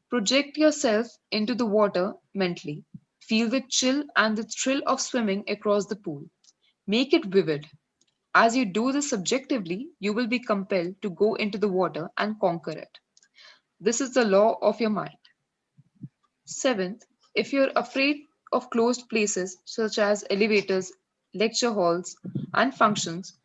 Project yourself into the water mentally. Feel the chill and the thrill of swimming across the pool. Make it vivid. As you do this subjectively, you will be compelled to go into the water and conquer it. This is the law of your mind. Seventh, if you're afraid of closed places such as elevators, lecture halls, and functions,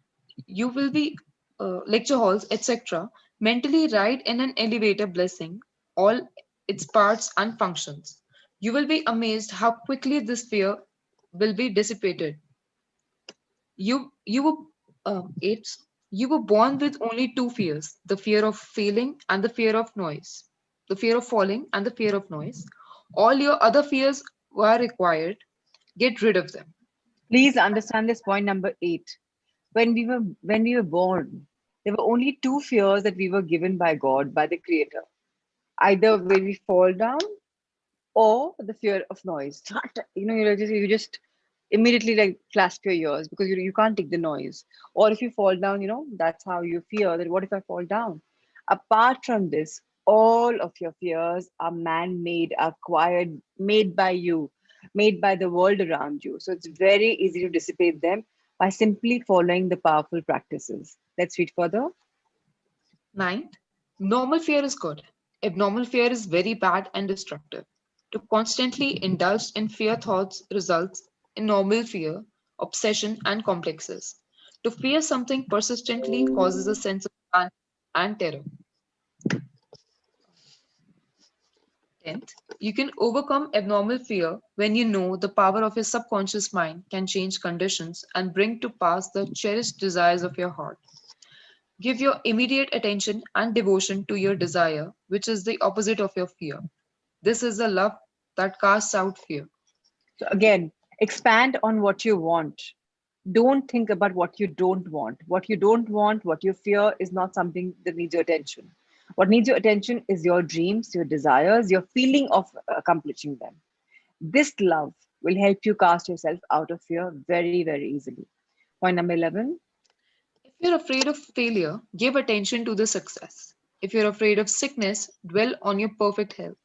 you will be lecture halls, etc. Mentally write in an elevator blessing all its parts and functions. You will be amazed how quickly this fear will be dissipated. You were eight. You were born with only two fears: the fear of failing and the fear of noise. The fear of falling and the fear of noise. All your other fears were required. Get rid of them. Please understand this point number 8. When we were born, there were only two fears that we were given by God, by the Creator. Either when we fall down or the fear of noise. You just immediately like clasp your ears because you can't take the noise. Or if you fall down, that's how you fear that what if I fall down? Apart from this, all of your fears are man-made, acquired, made by you, made by the world around you. So it's very easy to dissipate them by simply following the powerful practices. Let's read further. Ninth, normal fear is good. Abnormal fear is very bad and destructive. To constantly indulge in fear thoughts results in normal fear, obsession, and complexes. To fear something persistently causes a sense of panic and terror. 10th, you can overcome abnormal fear when you know the power of your subconscious mind can change conditions and bring to pass the cherished desires of your heart. Give your immediate attention and devotion to your desire, which is the opposite of your fear. This is the love that casts out fear. So again, expand on what you want. Don't think about what you don't want. What you don't want, what you fear is not something that needs your attention. What needs your attention is your dreams, your desires, your feeling of accomplishing them. This love will help you cast yourself out of fear very, very easily. Point number 11. If you're afraid of failure, give attention to the success. If you're afraid of sickness, dwell on your perfect health.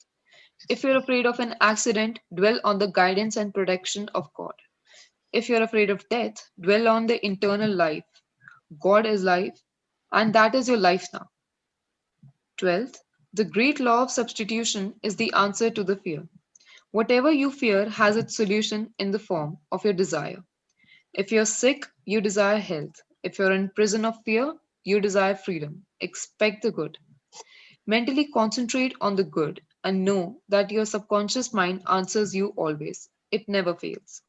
If you're afraid of an accident, dwell on the guidance and protection of God. If you're afraid of death, dwell on the eternal life. God is life, and that is your life now. 12th, the great law of substitution is the answer to the fear. Whatever you fear has its solution in the form of your desire. If you're sick, you desire health. If you're in prison of fear, you desire freedom. Expect the good. Mentally concentrate on the good and know that your subconscious mind answers you always. It never fails.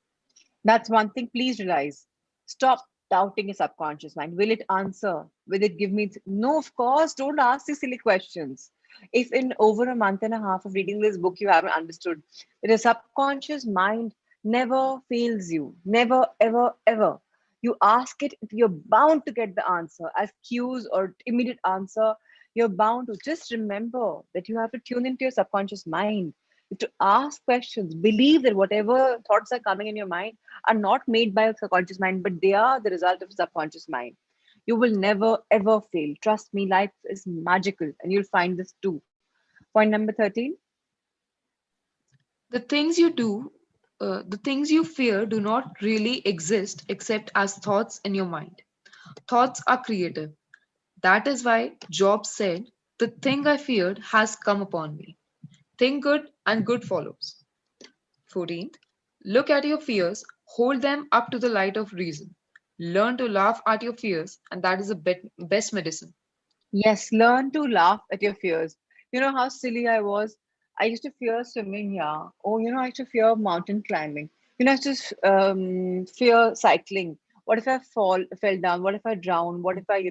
That's one thing. Please realize. Stop doubting your subconscious mind. Will it answer? Will it give me? No, of course. Don't ask these silly questions. If in over a month and a half of reading this book you haven't understood that your subconscious mind never fails you, never, ever, ever. You ask it, you're bound to get the answer as cues or immediate answer. You're bound to just remember that you have to tune into your subconscious mind to ask questions. Believe that whatever thoughts are coming in your mind are not made by your subconscious mind, but they are the result of subconscious mind. You will never ever fail. Trust me, life is magical, and you'll find this too. Point number 13. The things you do, the things you fear do not really exist except as thoughts in your mind. Thoughts are creative. That is why Job said, the thing I feared has come upon me. Think good and good follows. 14th, look at your fears, hold them up to the light of reason. Learn to laugh at your fears, and that is the best medicine. Yes, learn to laugh at your fears. You know how silly I was? I used to fear swimming, yeah. Oh, I used to fear mountain climbing. I used to fear cycling. What if I fell down? What if I drown? What if I,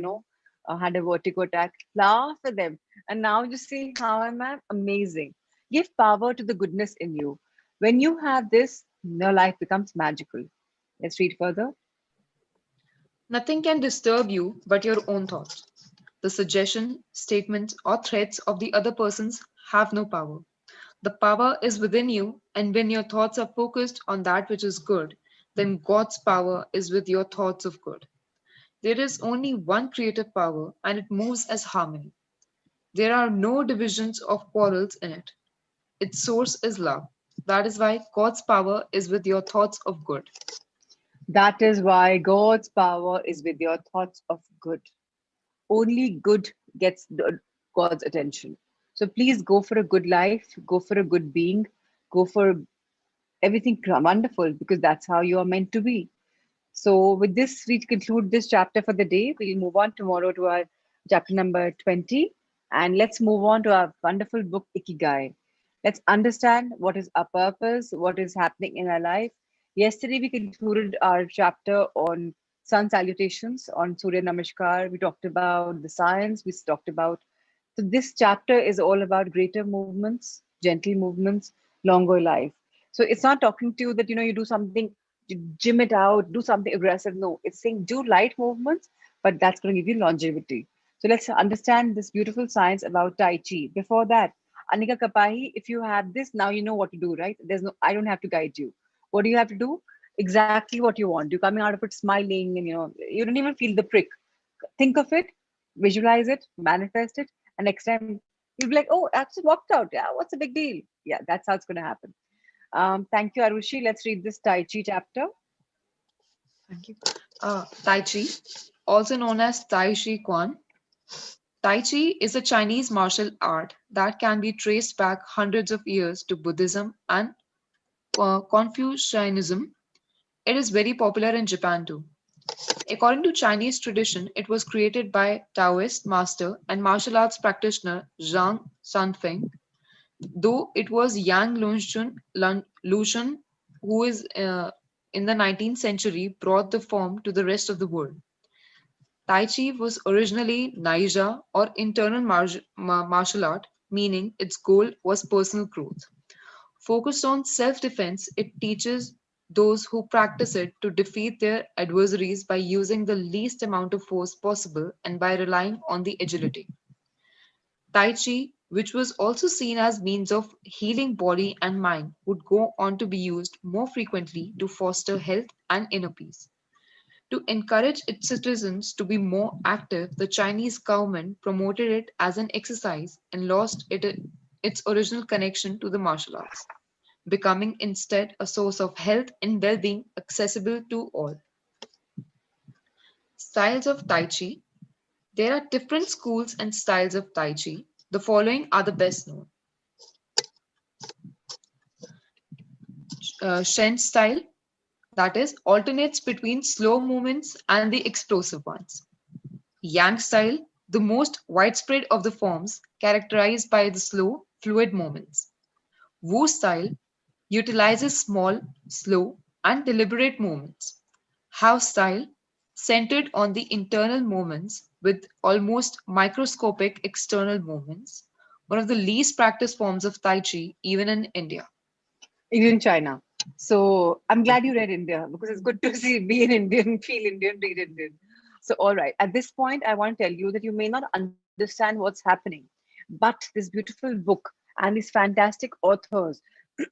had a vertigo attack? Laugh at them. And now you see how am I? Amazing. Give power to the goodness in you. When you have this, your life becomes magical. Let's read further. Nothing can disturb you but your own thoughts. The suggestion, statements, or threats of the other persons have no power. The power is within you, and when your thoughts are focused on that which is good, then God's power is with your thoughts of good. There is only one creative power, and it moves as harmony. There are no divisions or quarrels in it. Its source is love. That is why God's power is with your thoughts of good. That is why God's power is with your thoughts of good. Only good gets God's attention. So please go for a good life, go for a good being, go for everything wonderful because that's how you are meant to be. So with this, we conclude this chapter for the day. We'll move on tomorrow to our chapter number 20. And let's move on to our wonderful book, Ikigai. Let's understand what is our purpose, what is happening in our life. Yesterday, we concluded our chapter on sun salutations, on Surya Namaskar. We talked about the science, we talked about. So, this chapter is all about greater movements, gentle movements, longer life. So, it's not talking to you that, you do something, gym it out, do something aggressive. No, it's saying do light movements, but that's going to give you longevity. So let's understand this beautiful science about Tai Chi. Before that, Anika Kapahi, if you have this, now you know what to do, right? I don't have to guide you. What do you have to do? Exactly what you want. You're coming out of it smiling and, you don't even feel the prick. Think of it, visualize it, manifest it, and next time you'll be like, oh, I just walked out. Yeah, what's the big deal? Yeah, that's how it's going to happen. Thank you, Arushi. Let's read this Tai Chi chapter. Thank you. Tai Chi, also known as Tai Chi Quan. Tai Chi is a Chinese martial art that can be traced back hundreds of years to Buddhism and Confucianism. It is very popular in Japan too. According to Chinese tradition, it was created by Taoist master and martial arts practitioner Zhang Sanfeng, though it was Yang Lushun who is in the 19th century brought the form to the rest of the world. Tai Chi was originally Naija or internal martial art, meaning its goal was personal growth. Focused on self defense, it teaches those who practice it to defeat their adversaries by using the least amount of force possible and by relying on the agility. Tai Chi, which was also seen as means of healing body and mind, would go on to be used more frequently to foster health and inner peace. To encourage its citizens to be more active, the Chinese government promoted it as an exercise and lost its original connection to the martial arts, becoming instead a source of health and well being accessible to all. Styles of Tai Chi. There are different schools and styles of Tai Chi. The following are the best known. Shen style, that is, alternates between slow movements and the explosive ones. Yang style, the most widespread of the forms, characterized by the slow, fluid movements. Wu style utilizes small, slow, and deliberate movements. Hao style, centered on the internal movements with almost microscopic external movements, one of the least practiced forms of Tai Chi, even in India. Even China. So I'm glad you read India because it's good to see, be an Indian, feel Indian, read Indian. So, all right. At this point, I want to tell you that you may not understand what's happening, but this beautiful book and these fantastic authors,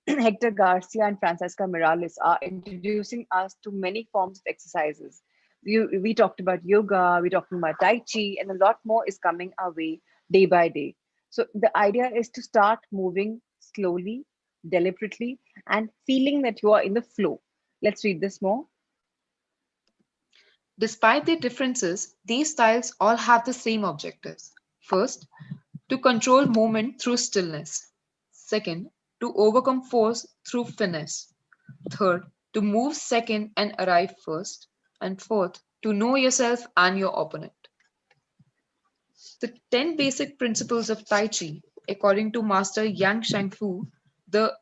Hector Garcia and Francesca Morales, are introducing us to many forms of exercises. We talked about yoga, we talked about Tai Chi, and a lot more is coming our way day by day. So the idea is to start moving slowly, deliberately, and feeling that you are in the flow. Let's read this more. Despite their differences, these styles all have the same objectives. First, to control movement through stillness. Second, to overcome force through finesse. Third, to move second and arrive first. And fourth, to know yourself and your opponent. The 10 basic principles of Tai Chi, according to Master Yang Shangfu, the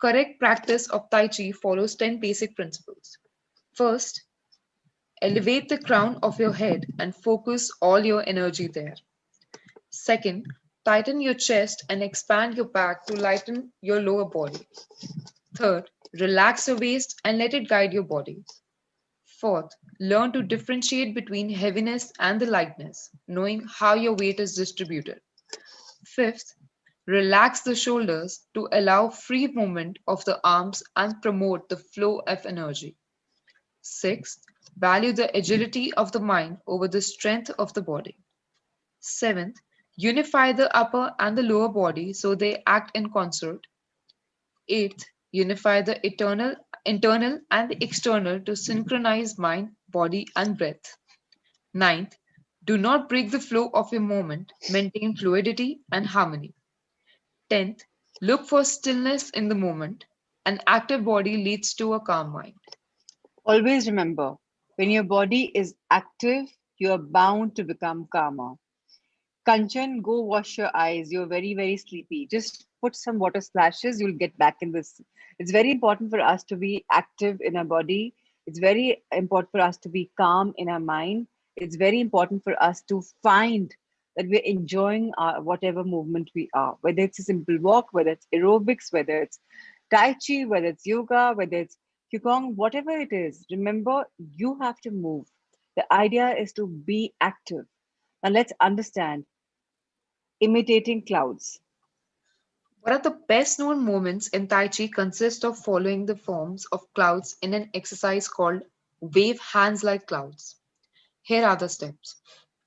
correct practice of Tai Chi follows 10 basic principles. First, elevate the crown of your head and focus all your energy there. Second, tighten your chest and expand your back to lighten your lower body. Third, relax your waist and let it guide your body. Fourth, learn to differentiate between heaviness and the lightness, knowing how your weight is distributed. Fifth, relax the shoulders to allow free movement of the arms and promote the flow of energy. Sixth, value the agility of the mind over the strength of the body. Seventh, unify the upper and the lower body so they act in concert. Eighth, unify the internal and the external to synchronize mind, body, and breath. Ninth, do not break the flow of your movement, maintain fluidity and harmony. Tenth, look for stillness in the moment. An active body leads to a calm mind. Always remember, when your body is active, you are bound to become calmer. Kanchan, go wash your eyes. You're very, very sleepy. Just put some water splashes, you'll get back in this. It's very important for us to be active in our body. It's very important for us to be calm in our mind. It's very important for us to find that we're enjoying our, whatever movement we are, whether it's a simple walk, whether it's aerobics, whether it's Tai Chi, whether it's yoga, whether it's Qigong, whatever it is. Remember, you have to move. The idea is to be active. Now let's understand imitating clouds. One of the best known movements in Tai Chi consists of following the forms of clouds in an exercise called wave hands like clouds. Here are the steps.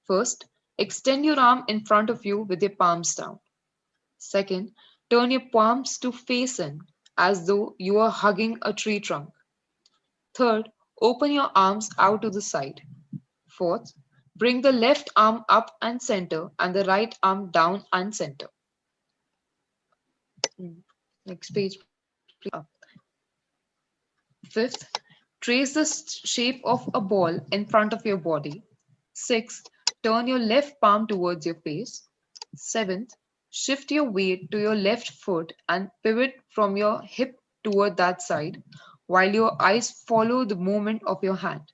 First, extend your arm in front of you with your palms down. Second, turn your palms to face in as though you are hugging a tree trunk. Third, open your arms out to the side. Fourth, bring the left arm up and center and the right arm down and center. Next page, please. Fifth, trace the shape of a ball in front of your body. Sixth, turn your left palm towards your face. Seventh, shift your weight to your left foot and pivot from your hip toward that side while your eyes follow the movement of your hand.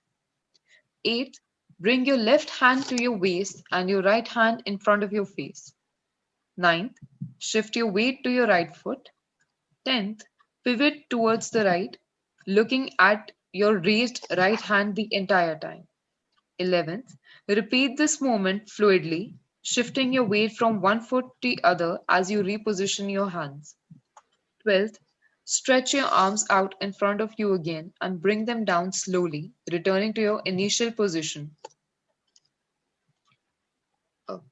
Eighth, bring your left hand to your waist and your right hand in front of your face. Ninth, shift your weight to your right foot. 10th, pivot towards the right, looking at your raised right hand the entire time. 11th, repeat this movement fluidly, shifting your weight from one foot to the other as you reposition your hands. 12th, stretch your arms out in front of you again and bring them down slowly, returning to your initial position. Oh,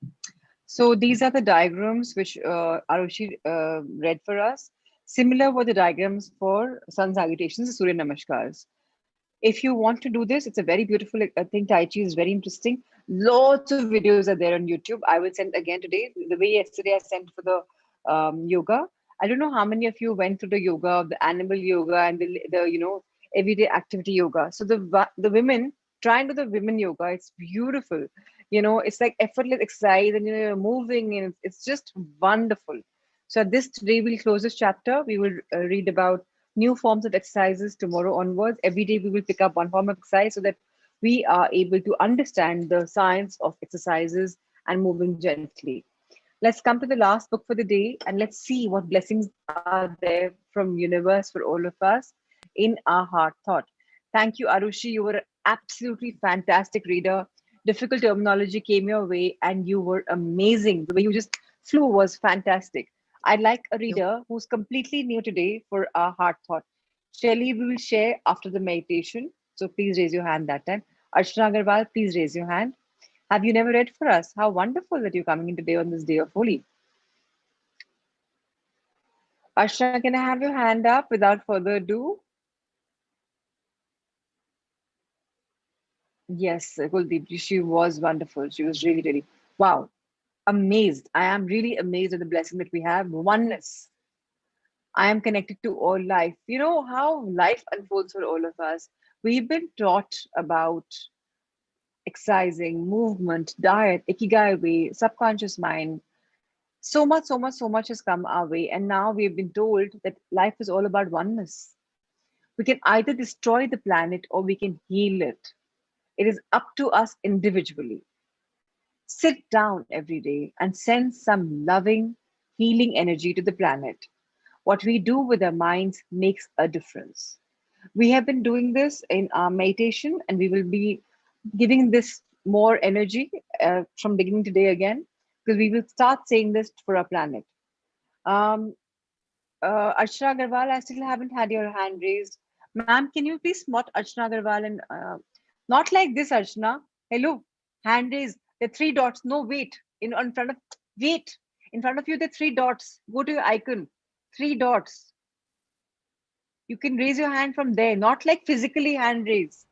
So these are the diagrams which Arushi read for us. Similar were the diagrams for sun salutations, Surya Namaskars. If you want to do this, it's a very beautiful thing. Tai Chi is very interesting. Lots of videos are there on YouTube. I will send again today. The way yesterday I sent for the yoga. I don't know how many of you went through the yoga, the animal yoga, and the everyday activity yoga. So the women try and do the women yoga. It's beautiful. It's like effortless exercise, and you're moving, and it's just wonderful. So this today we'll close this chapter. We will read about new forms of exercises tomorrow onwards. Every day we will pick up one form of exercise so that we are able to understand the science of exercises and moving gently. Let's come to the last book for the day and let's see what blessings are there from universe for all of us in our heart thought. Thank you, Arushi. You were an absolutely fantastic reader. Difficult terminology came your way and you were amazing. The way you just flew was fantastic. I'd like a thank you. reader who's completely new today for our heart thought. Shelly, we will share after the meditation. So please raise your hand that time. Archana Agarwal, please raise your hand. Have you never read for us? How wonderful that you're coming in today on this day of Holi. Archana, can I have your hand up without further ado? Yes, Kuldeep, she was wonderful. She was really, really, wow, amazed. I am really amazed at the blessing that we have. Oneness. I am connected to all life. You know how life unfolds for all of us. We've been taught about exercising, movement, diet, ikigai way, subconscious mind. So much has come our way. And now we've been told that life is all about oneness. We can either destroy the planet or we can heal it. It is up to us individually. Sit down every day and send some loving, healing energy to the planet. What we do with our minds makes a difference. We have been doing this in our meditation, and we will be giving this more energy from beginning today again, because we will start saying this for our planet. Um, Archana Agarwal, I still haven't had your hand raised. Ma'am, can you please spot Archana Agarwal and not like this, Archana. Hello, hand raised. The three dots. No, wait. In front of wait. In front of you, the three dots. Go to your icon. Three dots. You can raise your hand from there, not like physically hand raise.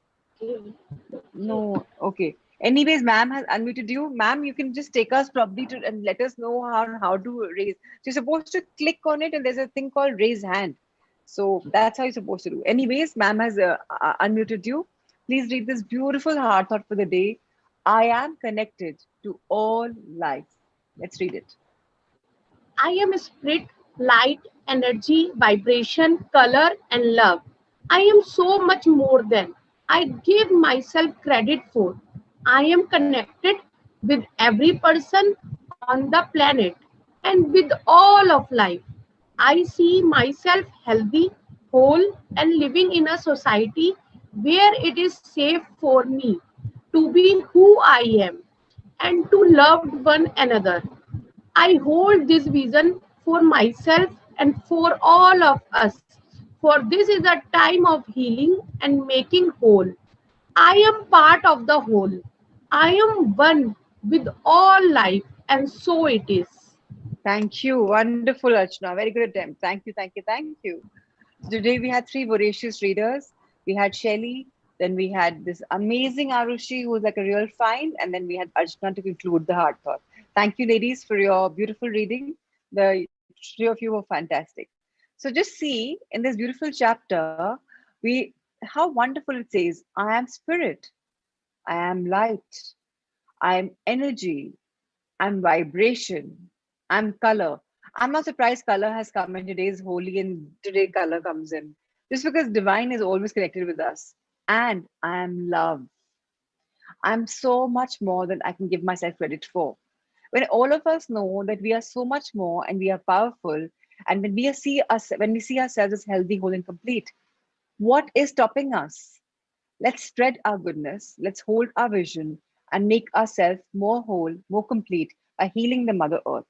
No, okay. Anyways, ma'am has unmuted you. Ma'am, you can just take us probably to and let us know how to raise. So you're supposed to click on it, and there's a thing called raise hand. So that's how you're supposed to do. Anyways, ma'am has unmuted you. Please read this beautiful heart thought for the day. I am connected to all life. Let's read it. I am spirit, light, energy, vibration, color, and love. I am so much more than I give myself credit for. I am connected with every person on the planet and with all of life. I see myself healthy, whole, and living in a society where it is safe for me to be who I am and to love one another. I hold this vision for myself and for all of us. For this is a time of healing and making whole. I am part of the whole. I am one with all life, and so it is. Thank you. Wonderful, Archana. Very good attempt. Thank you, thank you, thank you. So today we had three voracious readers. We had Shelly, then we had this amazing Arushi, who was like a real find, and then we had Archana to conclude the hard thought. Thank you, ladies, for your beautiful reading. The three of you were fantastic. So just see in this beautiful chapter, we how wonderful it says, I am spirit, I am light, I am energy, I'm vibration, I'm color. I'm not surprised color has come in today's holy and today color comes in. Just because divine is always connected with us. And I am love. I'm so much more than I can give myself credit for. When all of us know that we are so much more and we are powerful, and when we see ourselves as healthy, whole, and complete, what is stopping us? Let's spread our goodness, let's hold our vision and make ourselves more whole, more complete by healing the Mother Earth.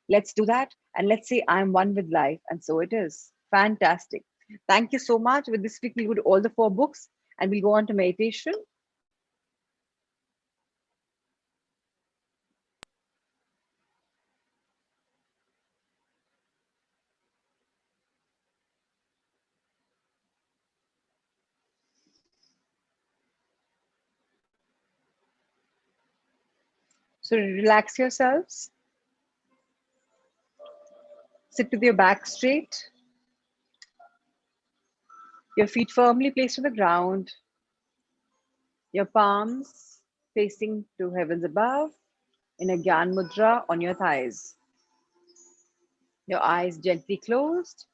Let's do that and let's say, I'm one with life. And so it is. Fantastic. Thank you so much. With this week, we'll go to all the four books and we'll go on to meditation. So relax yourselves, sit with your back straight, your feet firmly placed on the ground, your palms facing to heavens above in a Gyan Mudra on your thighs. Your eyes gently closed.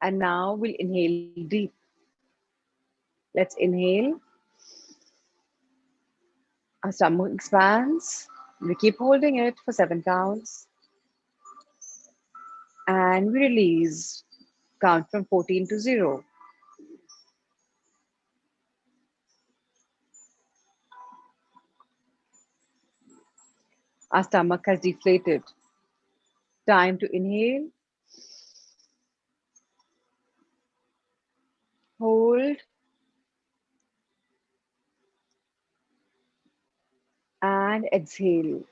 And now we'll inhale deep. Let's inhale. Our stomach expands. We keep holding it for 7 counts. And we release. Count from 14 to 0. Our stomach has deflated. Time to inhale. Hold. And exhale.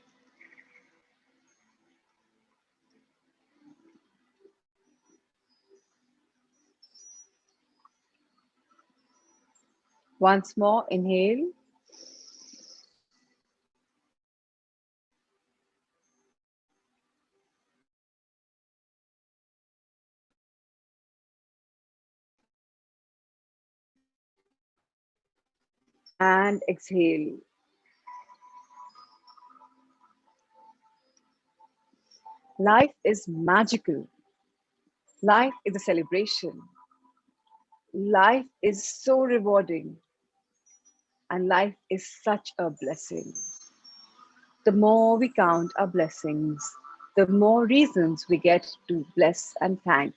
Once more, inhale. and exhale. Life is magical. Life is a celebration. Life is so rewarding, and life is such a blessing. The more we count our blessings, the more reasons we get to bless and thank.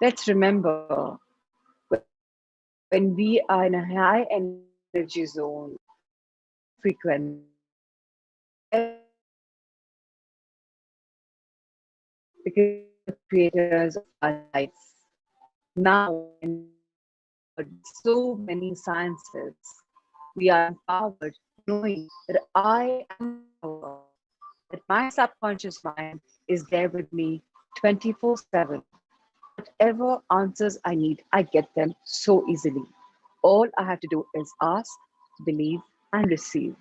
Let's remember, when we are in a high energy zone, we are in a high frequency, wherever we are, we are thankful because we are the creators of our lives. Now, empowered with so many sciences, we are empowered knowing that I am the power, that my subconscious mind is there with me 24/7. Whatever answers I need, I get them so easily. All I have to do is ask, believe, and receive.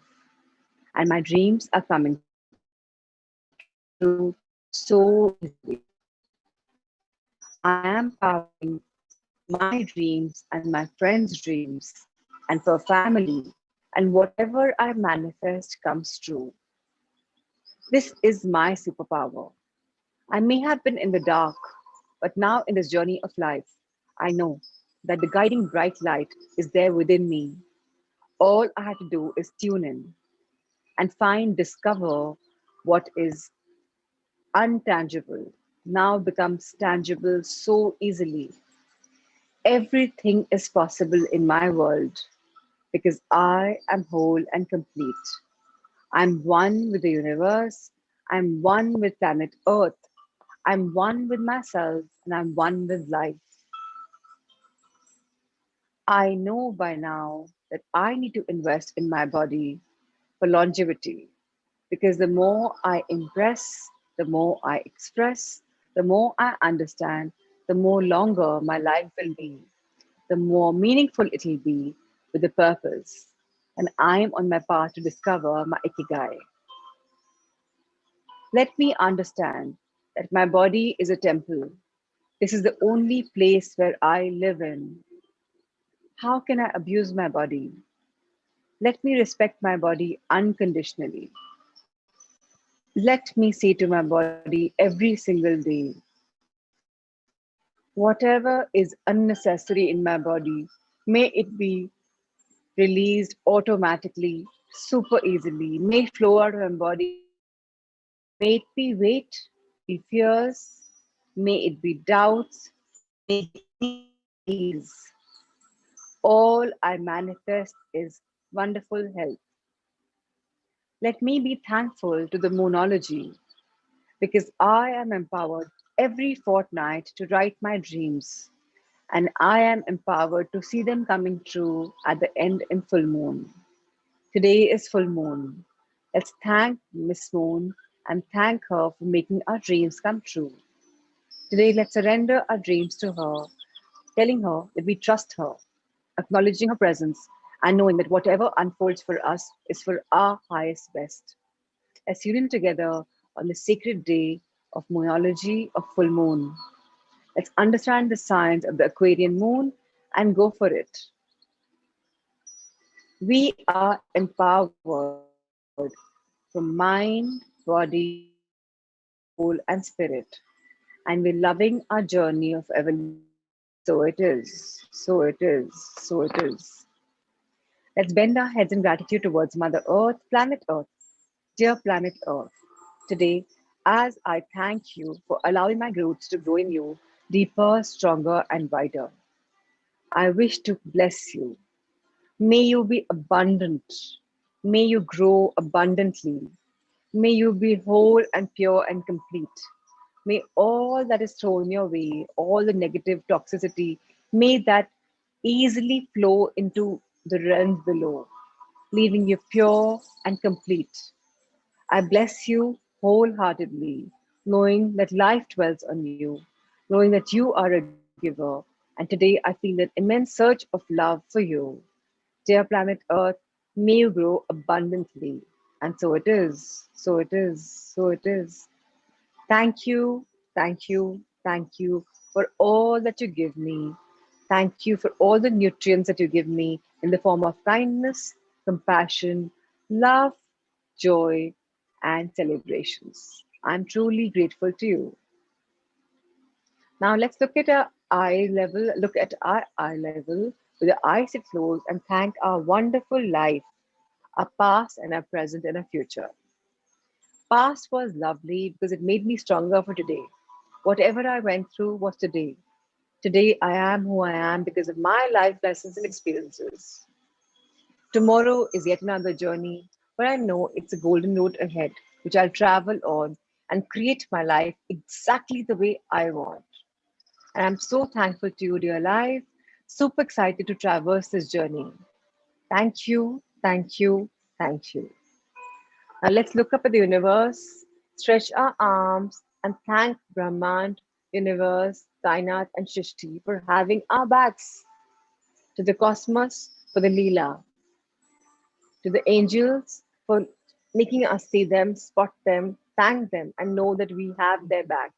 And my dreams are coming true so easily. I am powering my dreams and my friends' dreams, and for family, and whatever I manifest comes true. This is my superpower. I may have been in the dark, but now in this journey of life, I know that the guiding bright light is there within me. All I have to do is tune in and discover what is untangible now becomes tangible so easily. Everything is possible in my world because I am whole and complete. I'm one with the universe. I'm one with planet Earth. I'm one with myself and I'm one with life. I know by now that I need to invest in my body for longevity because the more I impress, the more I express, the more I understand, the more longer my life will be, the more meaningful it'll be with a purpose. And I am on my path to discover my ikigai. Let me understand that my body is a temple. This is the only place where I live in. How can I abuse my body? Let me respect my body unconditionally. Let me say to my body every single day, whatever is unnecessary in my body, may it be released automatically, super easily. May it flow out of my body easily. May it be weight, may it be fears, may it be doubts, may it be anxieties. All I manifest is wonderful health. Let me be thankful to the moonology because I am empowered every fortnight to write my dreams, and I am empowered to see them coming true at the end in full moon. Today is full moon. Let's thank Miss Moon and thank her for making our dreams come true. Today, let's surrender our dreams to her, telling her that we trust her, acknowledging her presence, and knowing that whatever unfolds for us is for our highest best. Let's union together on the sacred day of moonology of full moon. Let's understand the signs of the Aquarian moon and go for it. We are empowered from mind, body, soul, and spirit. And we're loving our journey of evolution. So it is, so it is, so it is. Let's bend our heads in gratitude towards Mother Earth, Planet Earth. Dear Planet Earth, today, as I thank you for allowing my roots to grow in you deeper, stronger, and wider, I wish to bless you. May you be abundant. May you grow abundantly. May you be whole and pure and complete. May all that is thrown your way, all the negative toxicity, may that easily flow into the realms below, leaving you pure and complete. I bless you wholeheartedly, knowing that life dwells on you, knowing that you are a giver. And today I feel an immense surge of love for you. Dear planet Earth, may you grow abundantly. And so it is, so it is, so it is. Thank you, thank you, thank you for all that you give me. Thank you for all the nutrients that you give me in the form of kindness, compassion, love, joy, and celebrations. I'm truly grateful to you. Now let's look at our eye level with the eyes closed and thank our wonderful life, our past and our present and our future. Past was lovely because it made me stronger for today. Whatever I went through was today. Today I am who I am because of my life lessons and experiences. Tomorrow is yet another journey, but I know it's a golden road ahead, which I'll travel on and create my life exactly the way I want. And I'm so thankful to you, dear life. Super excited to traverse this journey. Thank you, thank you, thank you. Now let's look up at the universe, stretch our arms, and thank Brahman, universe, Kainat, and Shishti for having our backs. To the cosmos for the Leela, to the angels for making us see them, spot them, thank them, and know that we have their back.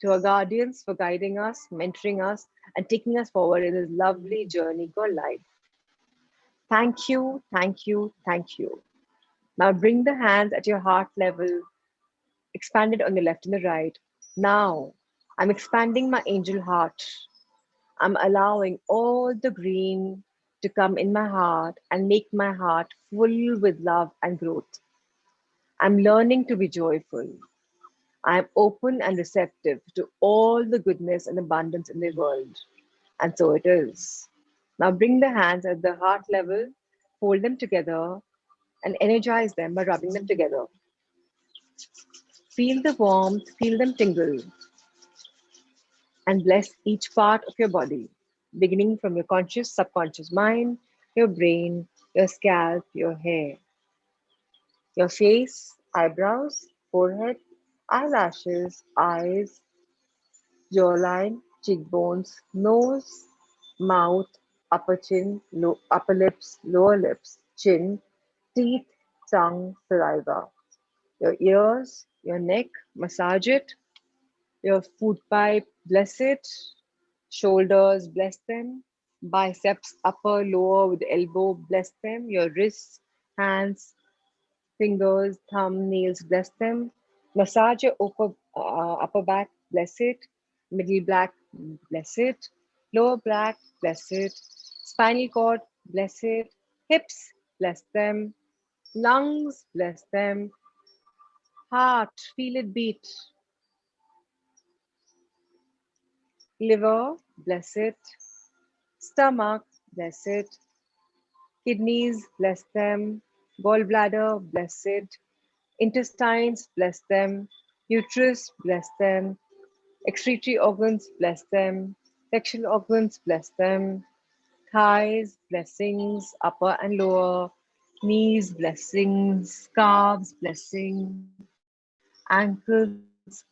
To our guardians for guiding us, mentoring us, and taking us forward in this lovely journey called life. Thank you, thank you, thank you. Now bring the hands at your heart level, expanded on the left and the right. Now I'm expanding my angel heart. I'm allowing all the green to come in my heart and make my heart full with love and growth. I'm learning to be joyful. I'm open and receptive to all the goodness and abundance in the world. And so it is. Now bring the hands at the heart level, fold them together, and energize them by rubbing them together. Feel the warmth, feel them tingle, and bless each part of your body, beginning from your conscious, subconscious mind, your brain, your scalp, your hair, your face, eyebrows, forehead, eyelashes, eyes, jawline, cheekbones, nose, mouth, upper chin, upper lips, lower lips, chin, teeth, tongue, saliva, your ears, your neck, massage it, your food pipe, bless it, shoulders, bless them, biceps, upper, lower with the elbow, bless them, your wrists, hands, fingers, thumb, nails, bless them. Massage your upper back, bless it. Middle back, bless it. Lower back, bless it. Spinal cord, bless it. Hips, bless them. Lungs, bless them. Heart, feel it beat. Liver, bless it. Stomach, bless it. Kidneys, bless them. Gallbladder, bless it. Intestines, bless them. Uterus, bless them. Excretory organs, bless them. Sexual organs, bless them. Thighs, blessings, upper and lower. Knees, blessings. Calves, blessing. Ankles,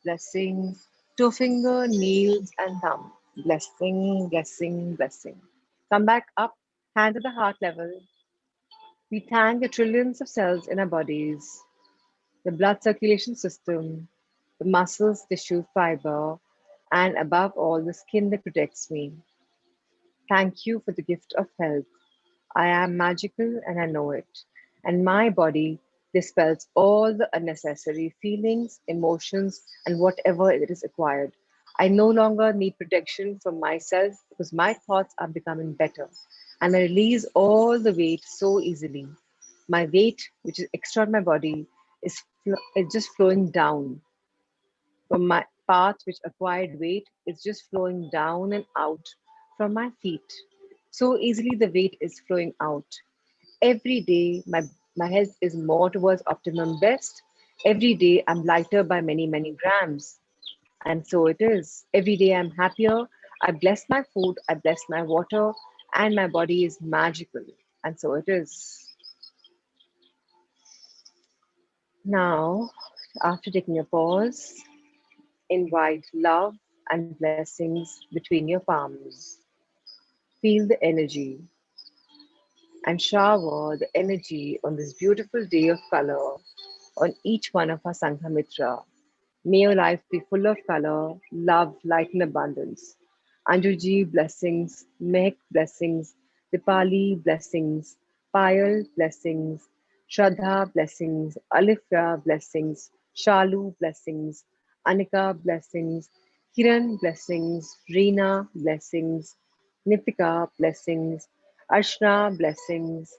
blessing. Toe finger, nails, and thumb. Blessing, blessing, blessing. Come back up, hands at the heart level. We thank the trillions of cells in our bodies, the blood circulation system, the muscles, tissue, fiber, and above all, the skin that protects me. Thank you for the gift of health. I am magical and I know it. And my body dispels all the unnecessary feelings, emotions, and whatever it is acquired. I no longer need protection from myself because my thoughts are becoming better. And I release all the weight so easily. My weight, which is extra on my body, is just flowing down from my path, which acquired weight is just flowing down and out from my feet. So easily the weight is flowing out. Every day, my health is more towards optimum best. Every day, I'm lighter by many, many grams. And so it is. Every day, I'm happier. I bless my food, I bless my water, and my body is magical. And so it is. Now, after taking a pause, invite love and blessings between your palms. Feel the energy and shower the energy on this beautiful day of color on each one of our Sanghamitra. May your life be full of color, love, light, and abundance. Anjuji blessings, Mehak blessings, Dipali, blessings. Payal, blessings. Shraddha, blessings. Alifra, blessings. Shalu, blessings. Anika, blessings. Kiran, blessings. Reena, blessings. Nitika, blessings. Arshna, blessings.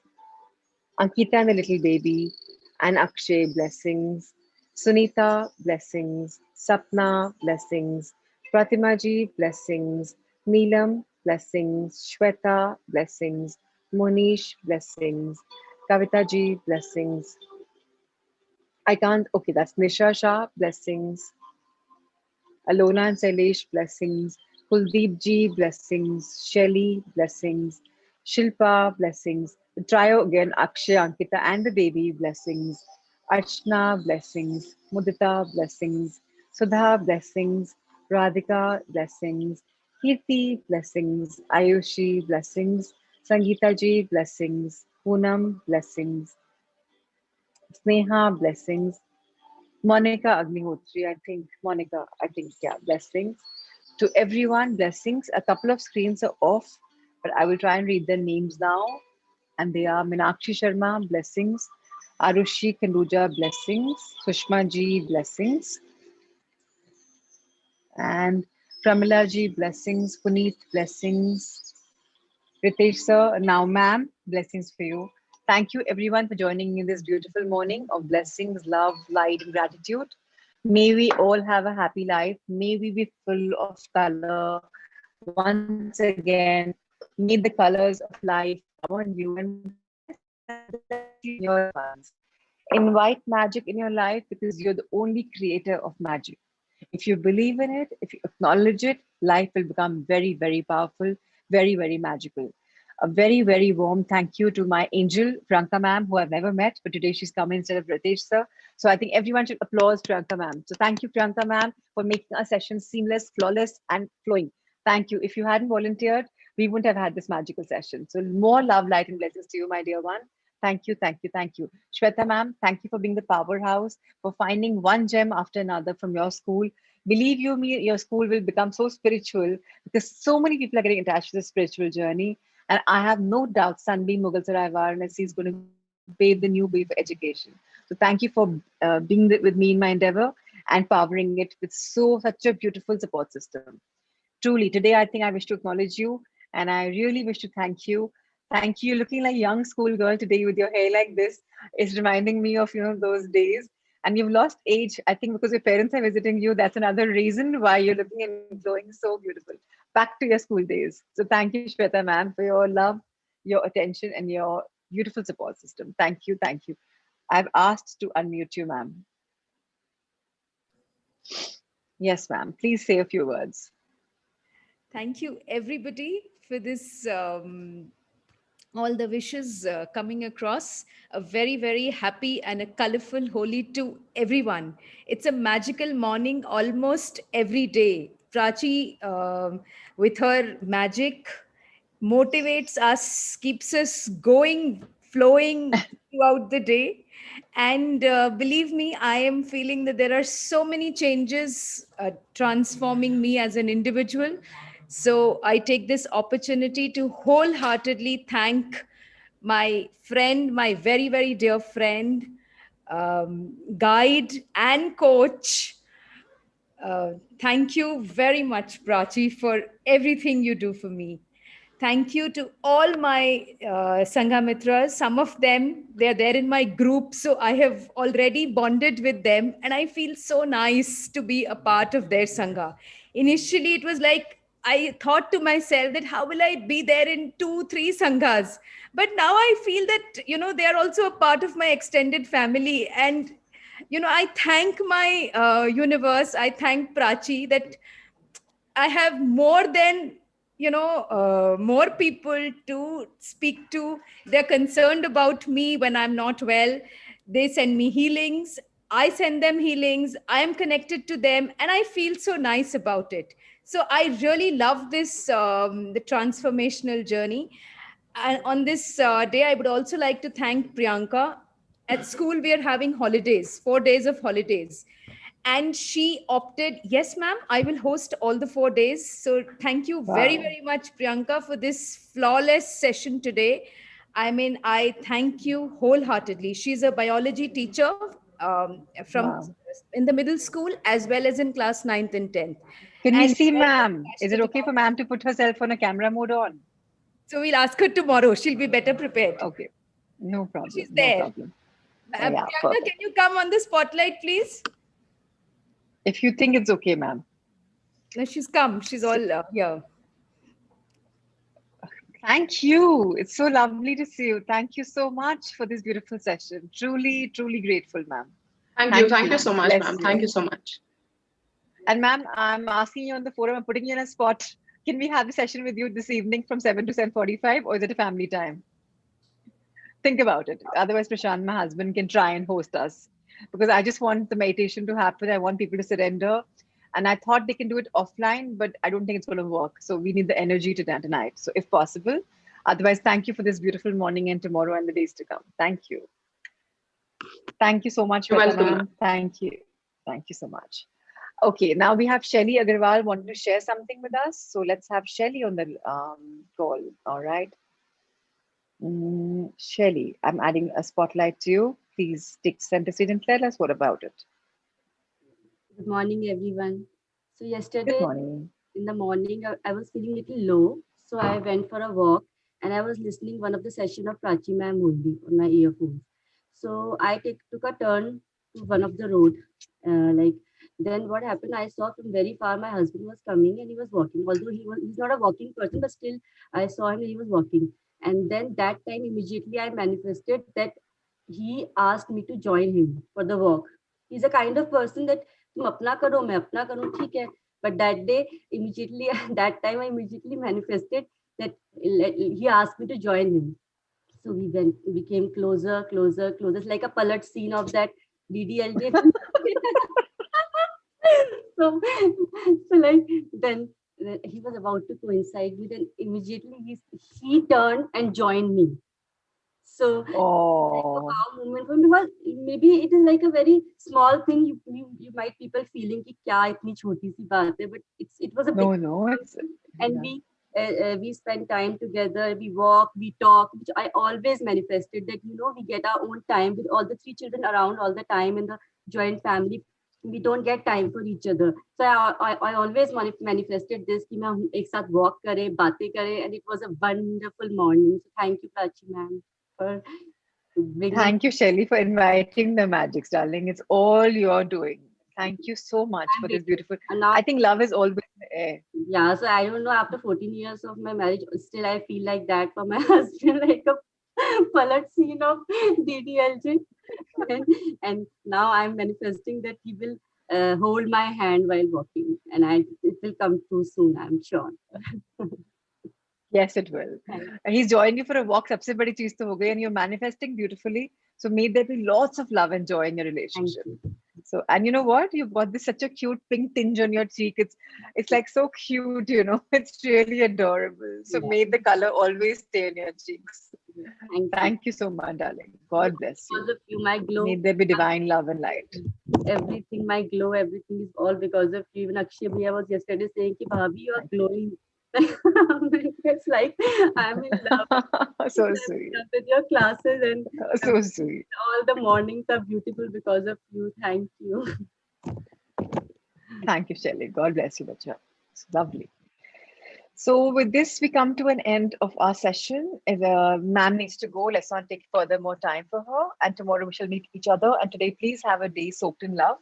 Ankita and the little baby, and Akshay, blessings. Sunita, blessings. Sapna, blessings. Pratimaji, blessings. Neelam, blessings. Shweta, blessings. Monish, blessings. Kavitaji, blessings. I can't, okay, that's Nisha Shah, blessings. Alona and Sailesh, blessings. Kuldeep Ji, blessings. Shelly, blessings. Shilpa, blessings. The trio again, Akshay, Ankita, and the baby, blessings. Archana, blessings. Mudita, blessings. Sudha, blessings. Radhika, blessings. Kirti, blessings. Ayushi, blessings. Sangeeta Ji, blessings. Poonam, blessings. Sneha, blessings. Monica Agnihotri, yeah, blessings. To everyone, blessings. A couple of screens are off, but I will try and read their names now. And they are Minakshi Sharma, blessings. Arushi Kanduja, blessings. Sushma Ji, blessings. And Pramila Ji, blessings. Puneet, blessings. Ritesh sir, now ma'am, blessings for you. Thank you everyone for joining me in this beautiful morning of blessings, love, light, and gratitude. May we all have a happy life. May we be full of color. Once again, may the colors of life shower on you and bless you and bless you and your loved ones. Invite magic in your life because you're the only creator of magic. If you believe in it, if you acknowledge it, life will become very, very powerful, very, very magical. A very, very warm thank you to my angel, Priyanka ma'am, who I've never met, but today she's come instead of Ritesh sir. So I think everyone should applause Priyanka ma'am. So thank you, Priyanka ma'am, for making our session seamless, flawless, and flowing. Thank you. If you hadn't volunteered, we wouldn't have had this magical session. So more love, light, and blessings to you, my dear one. Thank you, thank you, thank you. Shweta ma'am, thank you for being the powerhouse, for finding one gem after another from your school. Believe you me, your school will become so spiritual because so many people are getting attached to the spiritual journey. And I have no doubt Sunbeam Mughal Sarai Varanasi is going to pave the new way for education. So thank you for being with me in my endeavor and powering it with such a beautiful support system. Truly, today I think I wish to acknowledge you and I really wish to thank you. Thank you. Looking like a young schoolgirl today with your hair like this is reminding me of those days. And you've lost age, I think, because your parents are visiting you. That's another reason why you're looking and glowing so beautiful. Back to your school days. So thank you, Shweta ma'am, for your love, your attention, and your beautiful support system. Thank you, thank you. I've asked to unmute you, ma'am. Yes, ma'am. Please say a few words. Thank you, everybody, for this. All the wishes coming across. A very, very happy and a colorful Holi to everyone. It's a magical morning almost every day. Prachi, with her magic, motivates us, keeps us going, flowing throughout the day. And believe me, I am feeling that there are so many changes transforming me as an individual. So I take this opportunity to wholeheartedly thank my friend, my very, very dear friend, guide, and coach. Thank you very much, Prachi, for everything you do for me. Thank you to all my Sangha Mitras. Some of them, they're there in my group. So I have already bonded with them. And I feel so nice to be a part of their Sangha. Initially, it was like, I thought to myself that how will I be there in 2, 3 Sanghas? But now I feel that, they are also a part of my extended family. And I thank my universe. I thank Prachi that I have more than more people to speak to. They're concerned about me when I'm not well. They send me healings. I send them healings. I am connected to them, and I feel so nice about it. So I really love this the transformational journey. And on this day, I would also like to thank Priyanka. At school, we are having holidays, 4 days of holidays. and she opted, yes, ma'am, I will host all the 4 days. So thank you very, Wow. very much, Priyanka, for this flawless session today. I mean, I thank you wholeheartedly. She's a biology teacher from Wow. in the middle school as well as in class ninth and 10th. Can we And see very, very ma'am? Is it passionate okay for about ma'am it. to put herself on a camera mode on? So we'll ask her tomorrow. She'll be better prepared. Okay. No She's problem. No there. problem. Yeah, Priyanka, perfect. can you come on the spotlight, please? If you think it's okay, ma'am. No, she's come. She's So, all here. thank you. It's so lovely to see you. Thank you so much for this beautiful session. Truly, truly grateful, ma'am. Thank you. Thank Thank you you. so much, Bless ma'am. you. Thank you so much. And ma'am, I'm asking you on the forum, I'm putting you in a spot. Can we have the session with you this evening from 7 to 7:45, or is it a family time? Think about it. Otherwise, Prashant, my husband, can try and host us because I just want the meditation to happen. I want people to surrender. And I thought they can do it offline, but I don't think it's going to work. So we need the energy to tonight. So if possible. Otherwise, thank you for this beautiful morning and tomorrow and the days to come. Thank you. Thank you so much, You're Shweta welcome, ma'am. ma'am. Thank you. Thank you so much. Okay, now we have Shelly Agarwal wanting to share something with us. So let's have Shelly on the call. All right. Shelly, I'm adding a spotlight to you. Please take center stage and tell us what about it. Good morning, everyone. So Good yesterday morning. in the morning, I was feeling little low, so I went for a walk and I was listening one of the session of Prachi ma'am only on my earphones. So took a turn to one of the road, like then what happened? I saw from very far my husband was coming and he was walking. Although he's not a walking person, but still I saw him and he was walking. And then that time immediately I manifested that he asked me to join him for the walk. He's a kind of person that तुम अपना करो मैं अपना करूँ ठीक है. But that day, immediately, that time, I immediately manifested that he asked me to join him. So we became closer, closer, closer. It's like a palette scene of that DDLJ. so, so like then he was about to coincide with, and immediately he turned and joined me. So like a Oh, wow moment for me because maybe it is like a very small thing. You might people feeling कि क्या इतनी छोटी सी बात है, but it was a big no, no, it's, and yeah. we spend time together. We walk, we talk. Which I always manifested that we get our own time with all the three children around all the time in the joint family. We don't get time for each other. So I always manifested this कि मैं एक साथ walk करें, बातें करें, and it was a wonderful morning. So thank you, Prachi ma'am, for bringing. Thank you, Shelly, for inviting the magics, darling. It's all you're doing. Thank you so much for I'm this waiting. beautiful. And now, I think love is always in the air. yeah, so I don't know, after 14 years of my marriage, still I feel like that for my husband, like a palette scene of DDLJ. And, and now I'm manifesting that he will hold my hand while walking, and it will come true soon, I'm sure. Yes, it will. Thank, He's joined you for a walk. सबसे बड़ी चीज तो हो गई, and you're manifesting beautifully. So may there be lots of love and joy in your thank relationship. you. So, and you know what? You've got this such a cute pink tinge on your cheek. It's like so cute, you know. It's really adorable. So Yeah, may the color always stay in your cheeks. thank you. Thank you so much, darling. God bless Because you. of you, my May glow, there be divine love and light. everything, my glow, everything is all because of you. Even Akshay Bhaiya was yesterday saying, Ki, Bhabhi, you are Thank you. glowing. It's like I'm in love. So I'm in sweet. love with your classes, and So sweet. all the mornings are beautiful because of you. Thank you. Thank you, Shelly. God bless you, Bacha. It's lovely. So with this, we come to an end of our session. If ma'am needs to go, let's not take further more time for her. And tomorrow we shall meet each other. And today, please have a day soaked in love.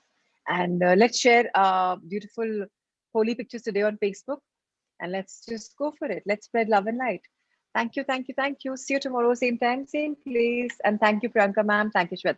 And let's share beautiful holy pictures today on Facebook. And let's just go for it. Let's spread love and light. Thank you, thank you, thank you. See you tomorrow, same time, same place. And thank you, Priyanka ma'am. Thank you, Shweta